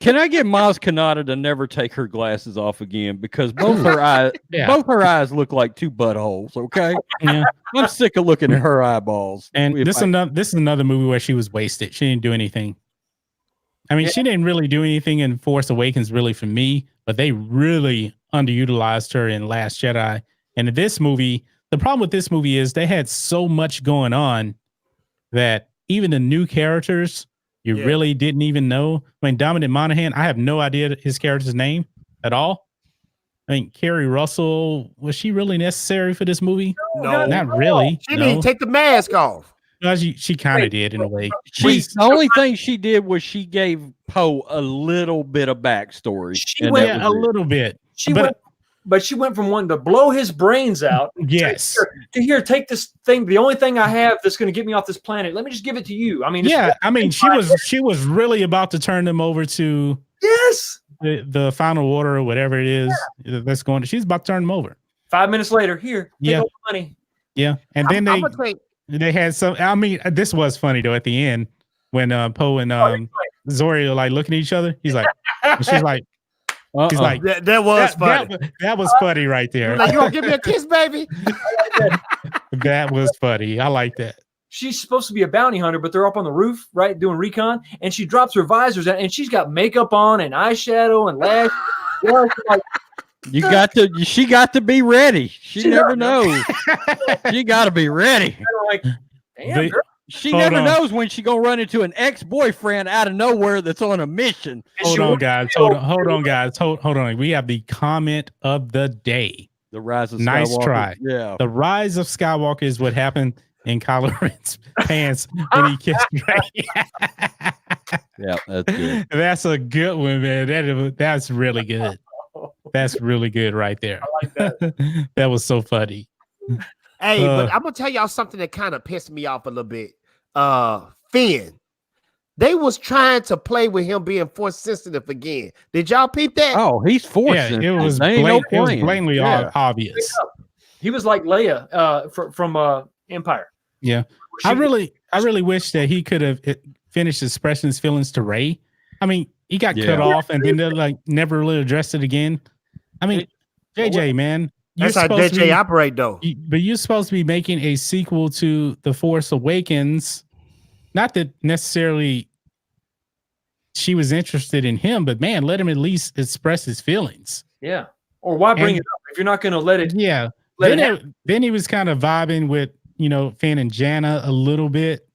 Can I get Maz Kanata to never take her glasses off again? Because both her eyes look like two buttholes. Okay, yeah. I'm sick of looking at her eyeballs. And this is another movie where she was wasted. She didn't do anything. I mean, she didn't really do anything in Force Awakens, really, for me. But they really underutilized her in Last Jedi. And in this movie, the problem with this movie is they had so much going on that even the new characters, you really didn't even know. I mean, Dominic Monaghan, I have no idea his character's name at all. I mean, Kerry Russell, was she really necessary for this movie? No, not really. She didn't take the mask off. Well, she kind of did in a way. The only thing she did was she gave Poe a little bit of backstory. She went a little bit. But she went from wanting to blow his brains out, yes, to here, take this thing. The only thing I have that's going to get me off this planet. Let me just give it to you. I mean, she was really about to turn them over to the final order or whatever it is that's going. She's about to turn them over. 5 minutes later, here, take all the money. Yeah, and then they had some. I mean, this was funny though at the end when Poe and Zori are like looking at each other. He's like, and she's like. He's like, that was funny. That was funny right there. Like, you gonna give me a kiss, baby? That was funny. I like that. She's supposed to be a bounty hunter, but they're up on the roof, right, doing recon, and she drops her visors out, and she's got makeup on and eyeshadow and lash. She got to be ready. She never knows. She got to be ready. Like, damn, girl. She never knows when she gonna run into an ex-boyfriend out of nowhere that's on a mission. Hold on, guys. Hold on. We have the comment of the day. The rise of Skywalker. Nice try. Yeah. The rise of Skywalker is what happened in Kylo Ren's pants when he kissed Rey. Yeah, that's good. That's a good one, man. That's really good. That's really good right there. I like that. That was so funny. Hey, but I'm gonna tell y'all something that kind of pissed me off a little bit. Finn, they was trying to play with him being force sensitive again. Did y'all peep that? Oh, he's force sensitive. It was blatantly obvious. He was like Leia from Empire. Yeah, I really wish that he could have finished expressing his feelings to Rey. I mean, he got cut off and then they like never really addressed it again. I mean, JJ, man. That's how JJ operate, though. But you're supposed to be making a sequel to The Force Awakens. Not that necessarily she was interested in him, but man, let him at least express his feelings. Yeah. Or why bring it up if you're not going to let it? Yeah. Then he was kind of vibing with, Finn and Janna a little bit.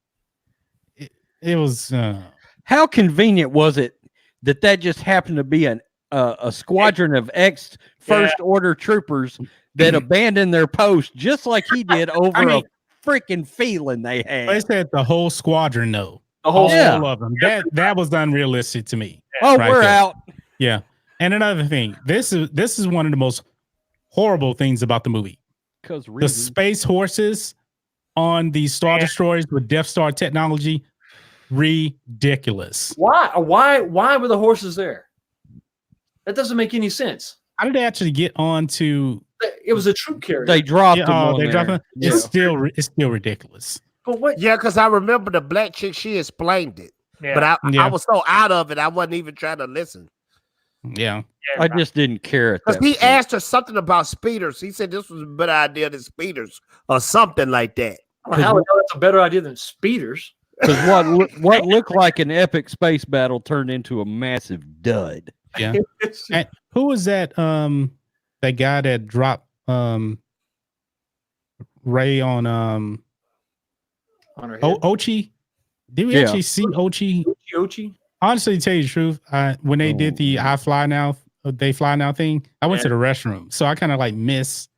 It was. How convenient was it that just happened to be a squadron of ex-First Order troopers that abandoned their post just like he did over a freaking feeling they had. They said the whole squadron, though. All of them. That was unrealistic to me. Oh, right, we're out. Yeah. And another thing, this is one of the most horrible things about the movie. The space horses on the Star Destroyers with Death Star technology, ridiculous. Why were the horses there? That doesn't make any sense. How did they actually get on to? It was a troop carrier. They dropped them. They dropped them. Yeah. It's still ridiculous. But what? Yeah, because I remember the black chick. She explained it, but I was so out of it, I wasn't even trying to listen. Yeah, I just didn't care. Because he asked her something about speeders. He said this was a better idea than speeders or something like that. How that's a better idea than speeders? Because what looked like an epic space battle turned into a massive dud. Yeah. And who was that? That guy that dropped Rey on Ochi? Did we actually see Ochi? Ochi? Honestly, to tell you the truth, when they did the They Fly Now thing, I went to the restroom, so I kind of like miss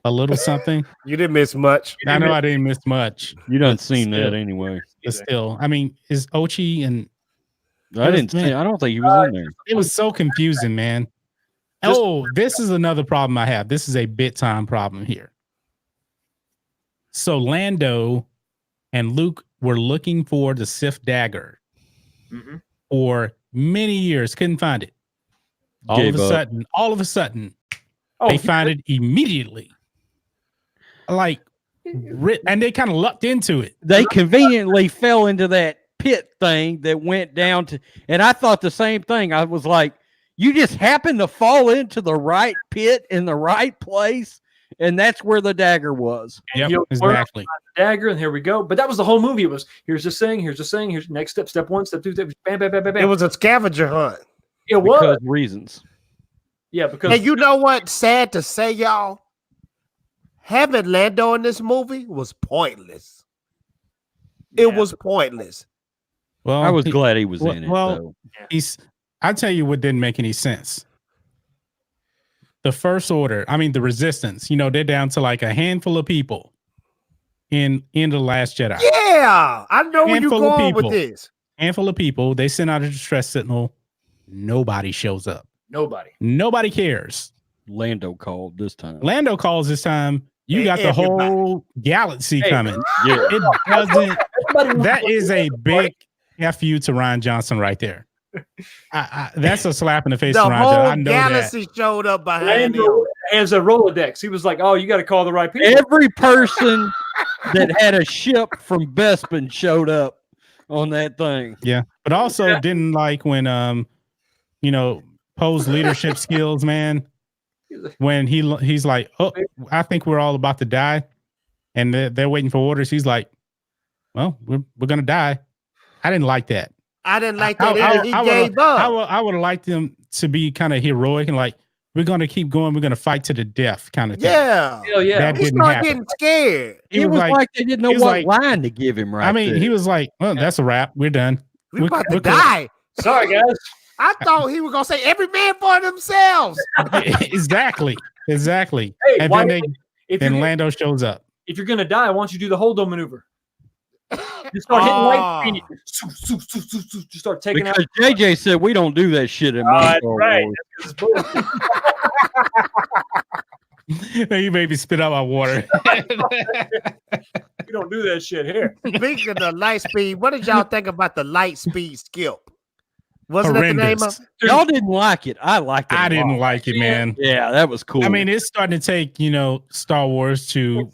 a little something. You didn't miss much. I know I didn't miss much. You done seen that anyway. but still, I mean, is Ochi and I didn't see. I don't think he was in there. It was so confusing, man. This is another problem I have. This is a bit time problem here. So Lando and Luke were looking for the Sith dagger for many years, couldn't find it. All of a sudden, they find it immediately. Like, and they kind of lucked into it. They conveniently fell into that pit thing that went down to, and I thought the same thing. I was like, you just happened to fall into the right pit in the right place, and that's where the dagger was. Yep, exactly. Dagger, and here we go. But that was the whole movie. It was here's the saying, here's next step, step one, step two, step bam, bam, bam, bam, bam. It was a scavenger hunt. It was because reasons. Yeah, because and you know what? Sad to say, y'all, having Lando in this movie was pointless. It was pointless. Well, I was glad he was in it. Well, I'll tell you what didn't make any sense. The First Order, I mean, the Resistance, they're down to like a handful of people in The Last Jedi. Yeah, I know where you're going with this. Handful of people. They send out a distress signal. Nobody shows up. Nobody cares. Lando called this time. Lando calls this time. You got the whole galaxy coming. Yeah. It doesn't. That is a big F you to Rian Johnson right there. That's a slap in the face. The to Rian whole Johnson. I know galaxy showed up behind him. As a Rolodex, he was like, "Oh, you got to call the right people." Every person that had a ship from Bespin showed up on that thing. Yeah, but also didn't like when Poe's leadership skills, man. When he's like, "Oh, I think we're all about to die," and they're waiting for orders. He's like, "Well, we're gonna die." I didn't like that. I didn't like that. He gave up. I would have liked them to be kind of heroic and like, we're gonna keep going. We're gonna fight to the death, kind of thing. Yeah, hell yeah. That he didn't started happen. getting scared. It was like they didn't know what line to give him. Right. I mean, there. he was like, "Well, that's a wrap. We're done. We're about to die." Sorry, guys. I thought he was gonna say every man for themselves. Exactly. Hey, and then Lando shows up. If you're gonna die, why don't you do the hold on maneuver? You start hitting light speed. Just start taking because JJ said we don't do that shit in my Star Wars. You made me spit out my water. We don't do that shit here. Speaking of light speed, what did y'all think about the light speed skip? Wasn't that the name of? Y'all didn't like it. I liked it. I didn't like it, man. Yeah, that was cool. I mean, it's starting to take Star Wars to.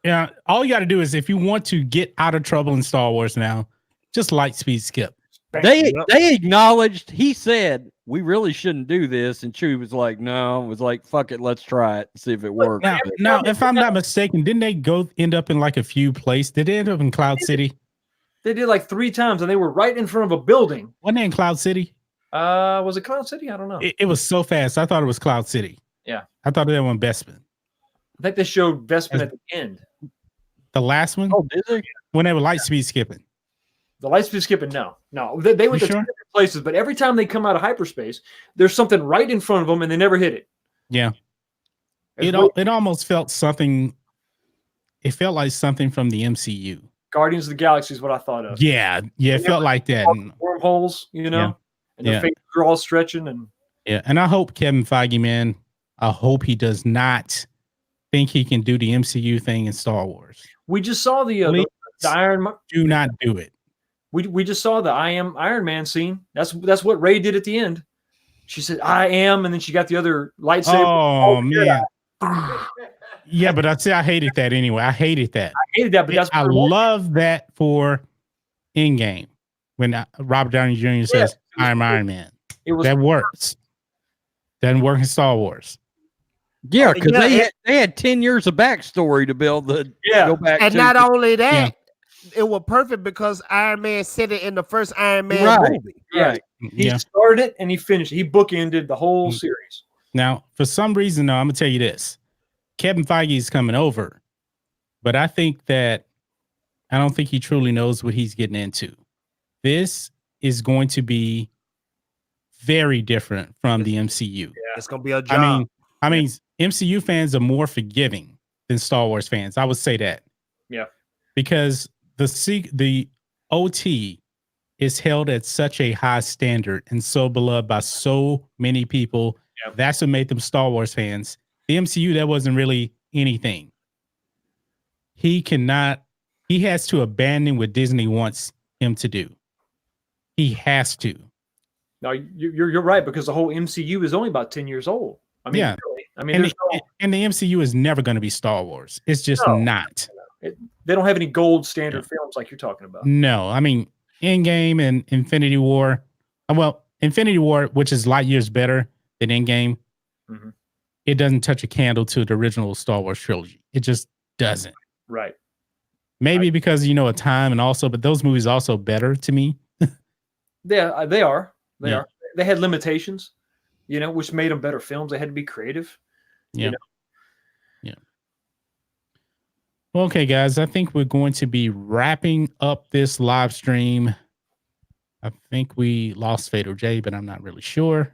Yeah, all you got to do is if you want to get out of trouble in Star Wars now, just light speed skip. They acknowledged. He said we really shouldn't do this, and Chewie was like, "No." It was like, "Fuck it, let's try it, see if it works." Now, if I'm not mistaken, didn't they end up in like a few places? Did they end up in Cloud City? They did like 3 times, and they were right in front of a building. Wasn't they in Cloud City? Was it Cloud City? I don't know. It was so fast. I thought it was Cloud City. Yeah, I thought they were in Bespin. I think they showed Bespin at the end. The last one? Oh, did they? When they were light speed skipping. The light speed skipping, no. They went to 2 different places, but every time they come out of hyperspace, there's something right in front of them, and they never hit it. Yeah. It almost felt something. It felt like something from the MCU. Guardians of the Galaxy is what I thought of. Yeah, it felt like that. Wormholes, and their faces are all stretching. And I hope Kevin Feige, man, I hope he does not think he can do the MCU thing in Star Wars. We just saw the Iron Man. Do not do it. We just saw the I am Iron Man scene. That's what Rey did at the end. She said, "I am," and then she got the other lightsaber. Oh man. Yeah, but I hated that anyway. I hated that. But I love that for Endgame when Robert Downey Jr. says, "I'm Iron Man." That works. Doesn't work in Star Wars. Yeah, because they had 10 years of backstory to build go back. And not only that, it was perfect because Iron Man said it in the first Iron Man movie. Right. He started it and he finished it. He bookended the whole series. Now, for some reason, though, I'm gonna tell you this. Kevin Feige is coming over, but I don't think he truly knows what he's getting into. This is going to be very different from the MCU. Yeah, it's gonna be a job. I mean, MCU fans are more forgiving than Star Wars fans. I would say that. Yeah. Because the OT is held at such a high standard and so beloved by so many people. Yep. That's what made them Star Wars fans. The MCU, that wasn't really anything. He has to abandon what Disney wants him to do. He has to. No, you're right, because the whole MCU is only about 10 years old. I mean, yeah. Really. I mean, and the MCU is never going to be Star Wars. It's just not. They don't have any gold standard films like you're talking about. No, I mean, Endgame and Infinity War. Well, Infinity War, which is light years better than Endgame, it doesn't touch a candle to the original Star Wars trilogy. It just doesn't. Right. Maybe because, of time and also, but those movies are also better to me. Yeah, they are. They are. They had limitations, which made them better films. They had to be creative. Yeah. Yeah. Well, okay, guys, I think we're going to be wrapping up this live stream. I think we lost Fatal J, but I'm not really sure.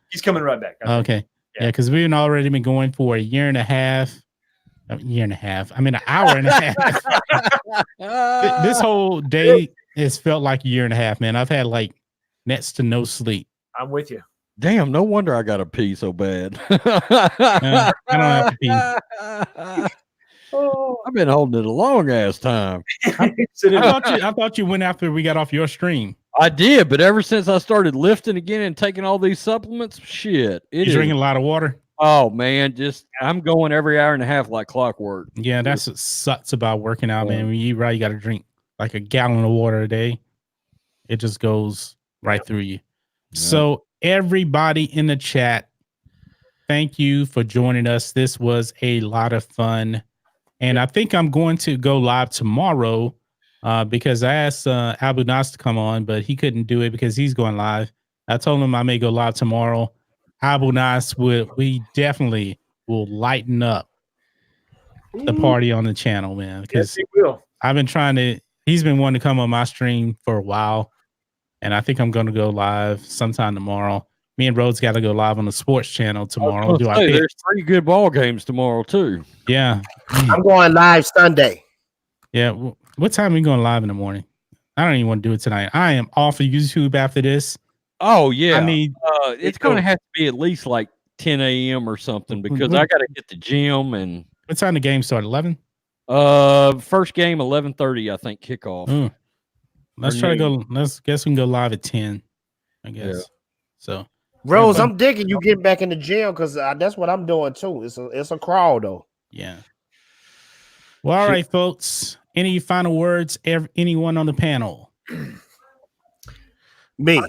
He's coming right back. Okay. Yeah, because we've already been going for a year and a half. I mean, an hour and a half. This whole day has felt like a year and a half, man. I've had like next to no sleep. I'm with you. Damn, no wonder I got to pee so bad. I don't have to pee. I've been holding it a long ass time. I thought you went after we got off your stream. I did, but ever since I started lifting again and taking all these supplements, shit. You're drinking a lot of water? Oh man, I'm going every hour and a half like clockwork. Yeah, that's what sucks about working out, man. When you eat right, you got to drink like a gallon of water a day. It just goes right through you. Yeah. So everybody in the chat, thank you for joining us. This was a lot of fun. And I think I'm going to go live tomorrow because I asked Abu Nas to come on, but he couldn't do it because he's going live. I told him I may go live tomorrow. Abu Nas, we definitely will lighten up the party on the channel, man. Because I've been he's been wanting to come on my stream for a while. And I think I'm going to go live sometime tomorrow. Me and Rhodes got to go live on the sports channel tomorrow. There's 3 good ball games tomorrow too. Yeah. I'm going live Sunday. Yeah. What time are we going live in the morning? I don't even want to do it tonight. I am off of YouTube after this. Oh yeah. I mean, it's going to have to be at least like 10 a.m. or something because I got to hit the gym. And what time the game start? 11? First game 11:30, I think, kickoff. Let's try to go. Let's guess we can go live at 10. I guess. Yeah. So, Rose, I'm digging you getting back in the gym because that's what I'm doing too. It's a crawl though. Yeah. Well, all right, folks. Any final words? Anyone on the panel? Me.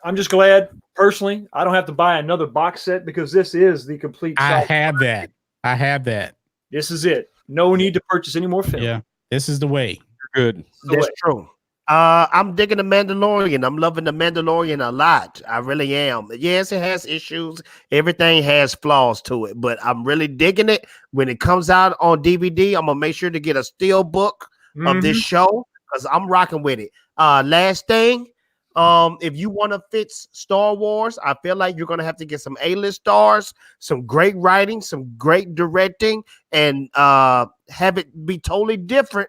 I'm just glad personally I don't have to buy another box set because this is the complete. I have that. This is it. No need to purchase any more film. Yeah, this is the way. You're good. That's true. I'm digging the Mandalorian. I'm loving the Mandalorian a lot. I really am. Yes, it has issues. Everything has flaws to it, but I'm really digging it. When it comes out on DVD, I'm gonna make sure to get a steel book of this show because I'm rocking with it. Last thing, if you want to fix Star Wars, I feel like you're gonna have to get some A-list stars, some great writing, some great directing, and have it be totally different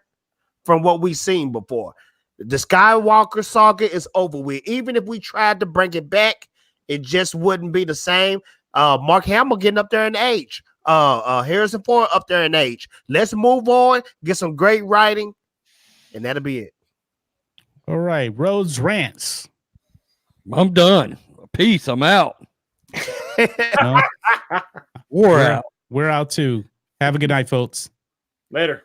from what we've seen before. The Skywalker saga is over with. Even if we tried to bring it back, it just wouldn't be the same. Mark Hamill getting up there in age. Harrison Ford up there in age. Let's move on, get some great writing, and that'll be it. All right, Rhodes Rants. I'm done. Peace. I'm out. No? We're out too. Have a good night, folks. Later.